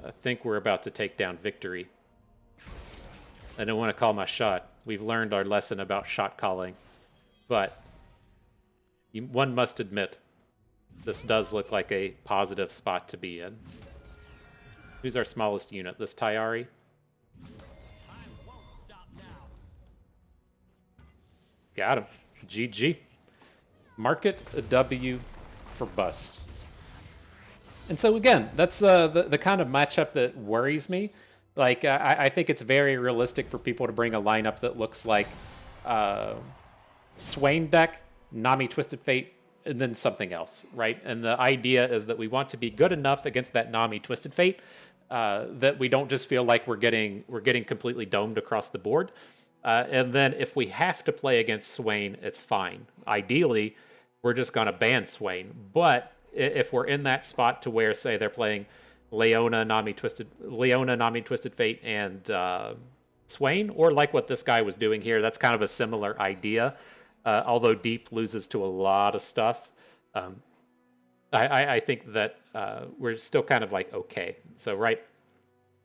I think we're about to take down victory. I don't want to call my shot. We've learned our lesson about shot calling. But one must admit, this does look like a positive spot to be in. Who's our smallest unit? This Taric? Got him. GG. Market a W for bust. And so again, that's the kind of matchup that worries me. Like, I think it's very realistic for people to bring a lineup that looks like Swain deck, Nami Twisted Fate, and then something else, right? And the idea is that we want to be good enough against that Nami Twisted Fate that we don't just feel like we're getting completely domed across the board. And then if we have to play against Swain, it's fine. Ideally, we're just going to ban Swain. But if we're in that spot to where, say, they're playing Leona, Nami Twisted Fate, and Swain, or like what this guy was doing here, that's kind of a similar idea. Although Deep loses to a lot of stuff, I think that we're still kind of like okay. So, right,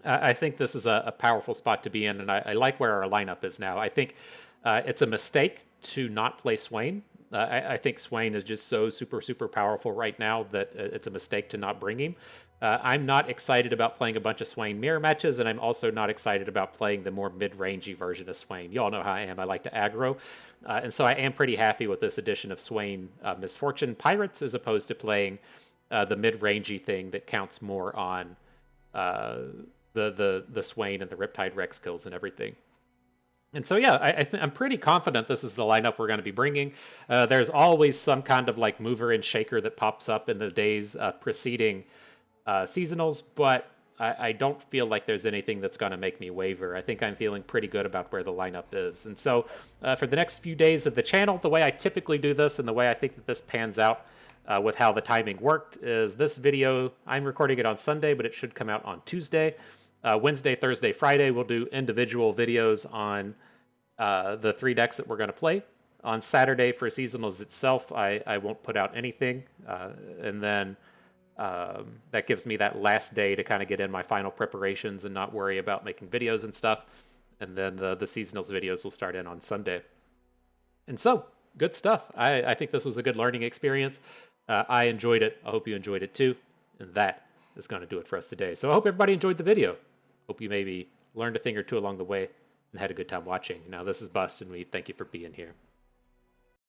I think this is a powerful spot to be in, and I like where our lineup is now. I think it's a mistake to not play Swain. I think Swain is just so super powerful right now that it's a mistake to not bring him. I'm not excited about playing a bunch of Swain mirror matches, and I'm also not excited about playing the more mid-rangey version of Swain. You all know how I am. I like to aggro. And so I am pretty happy with this addition of Swain Misfortune Pirates as opposed to playing the mid-rangey thing that counts more on the Swain and the Riptide Rex kills and everything. And so, yeah, I'm pretty confident this is the lineup we're going to be bringing. There's always some kind of like mover and shaker that pops up in the days preceding seasonals, but I don't feel like there's anything that's going to make me waver. I think I'm feeling pretty good about where the lineup is. And so for the next few days of the channel, the way I typically do this and the way I think that this pans out with how the timing worked is this video, I'm recording it on Sunday, but it should come out on Tuesday. Wednesday, Thursday, Friday, we'll do individual videos on the 3 decks that we're going to play. On Saturday for seasonals itself, I won't put out anything. And then that gives me that last day to kind of get in my final preparations and not worry about making videos and stuff. And then the seasonals videos will start in on Sunday. And so, good stuff. I think this was a good learning experience. I enjoyed it. I hope you enjoyed it too. And that is going to do it for us today. So I hope everybody enjoyed the video. Hope you maybe learned a thing or two along the way and had a good time watching. Now, this is Bust, and we thank you for being here.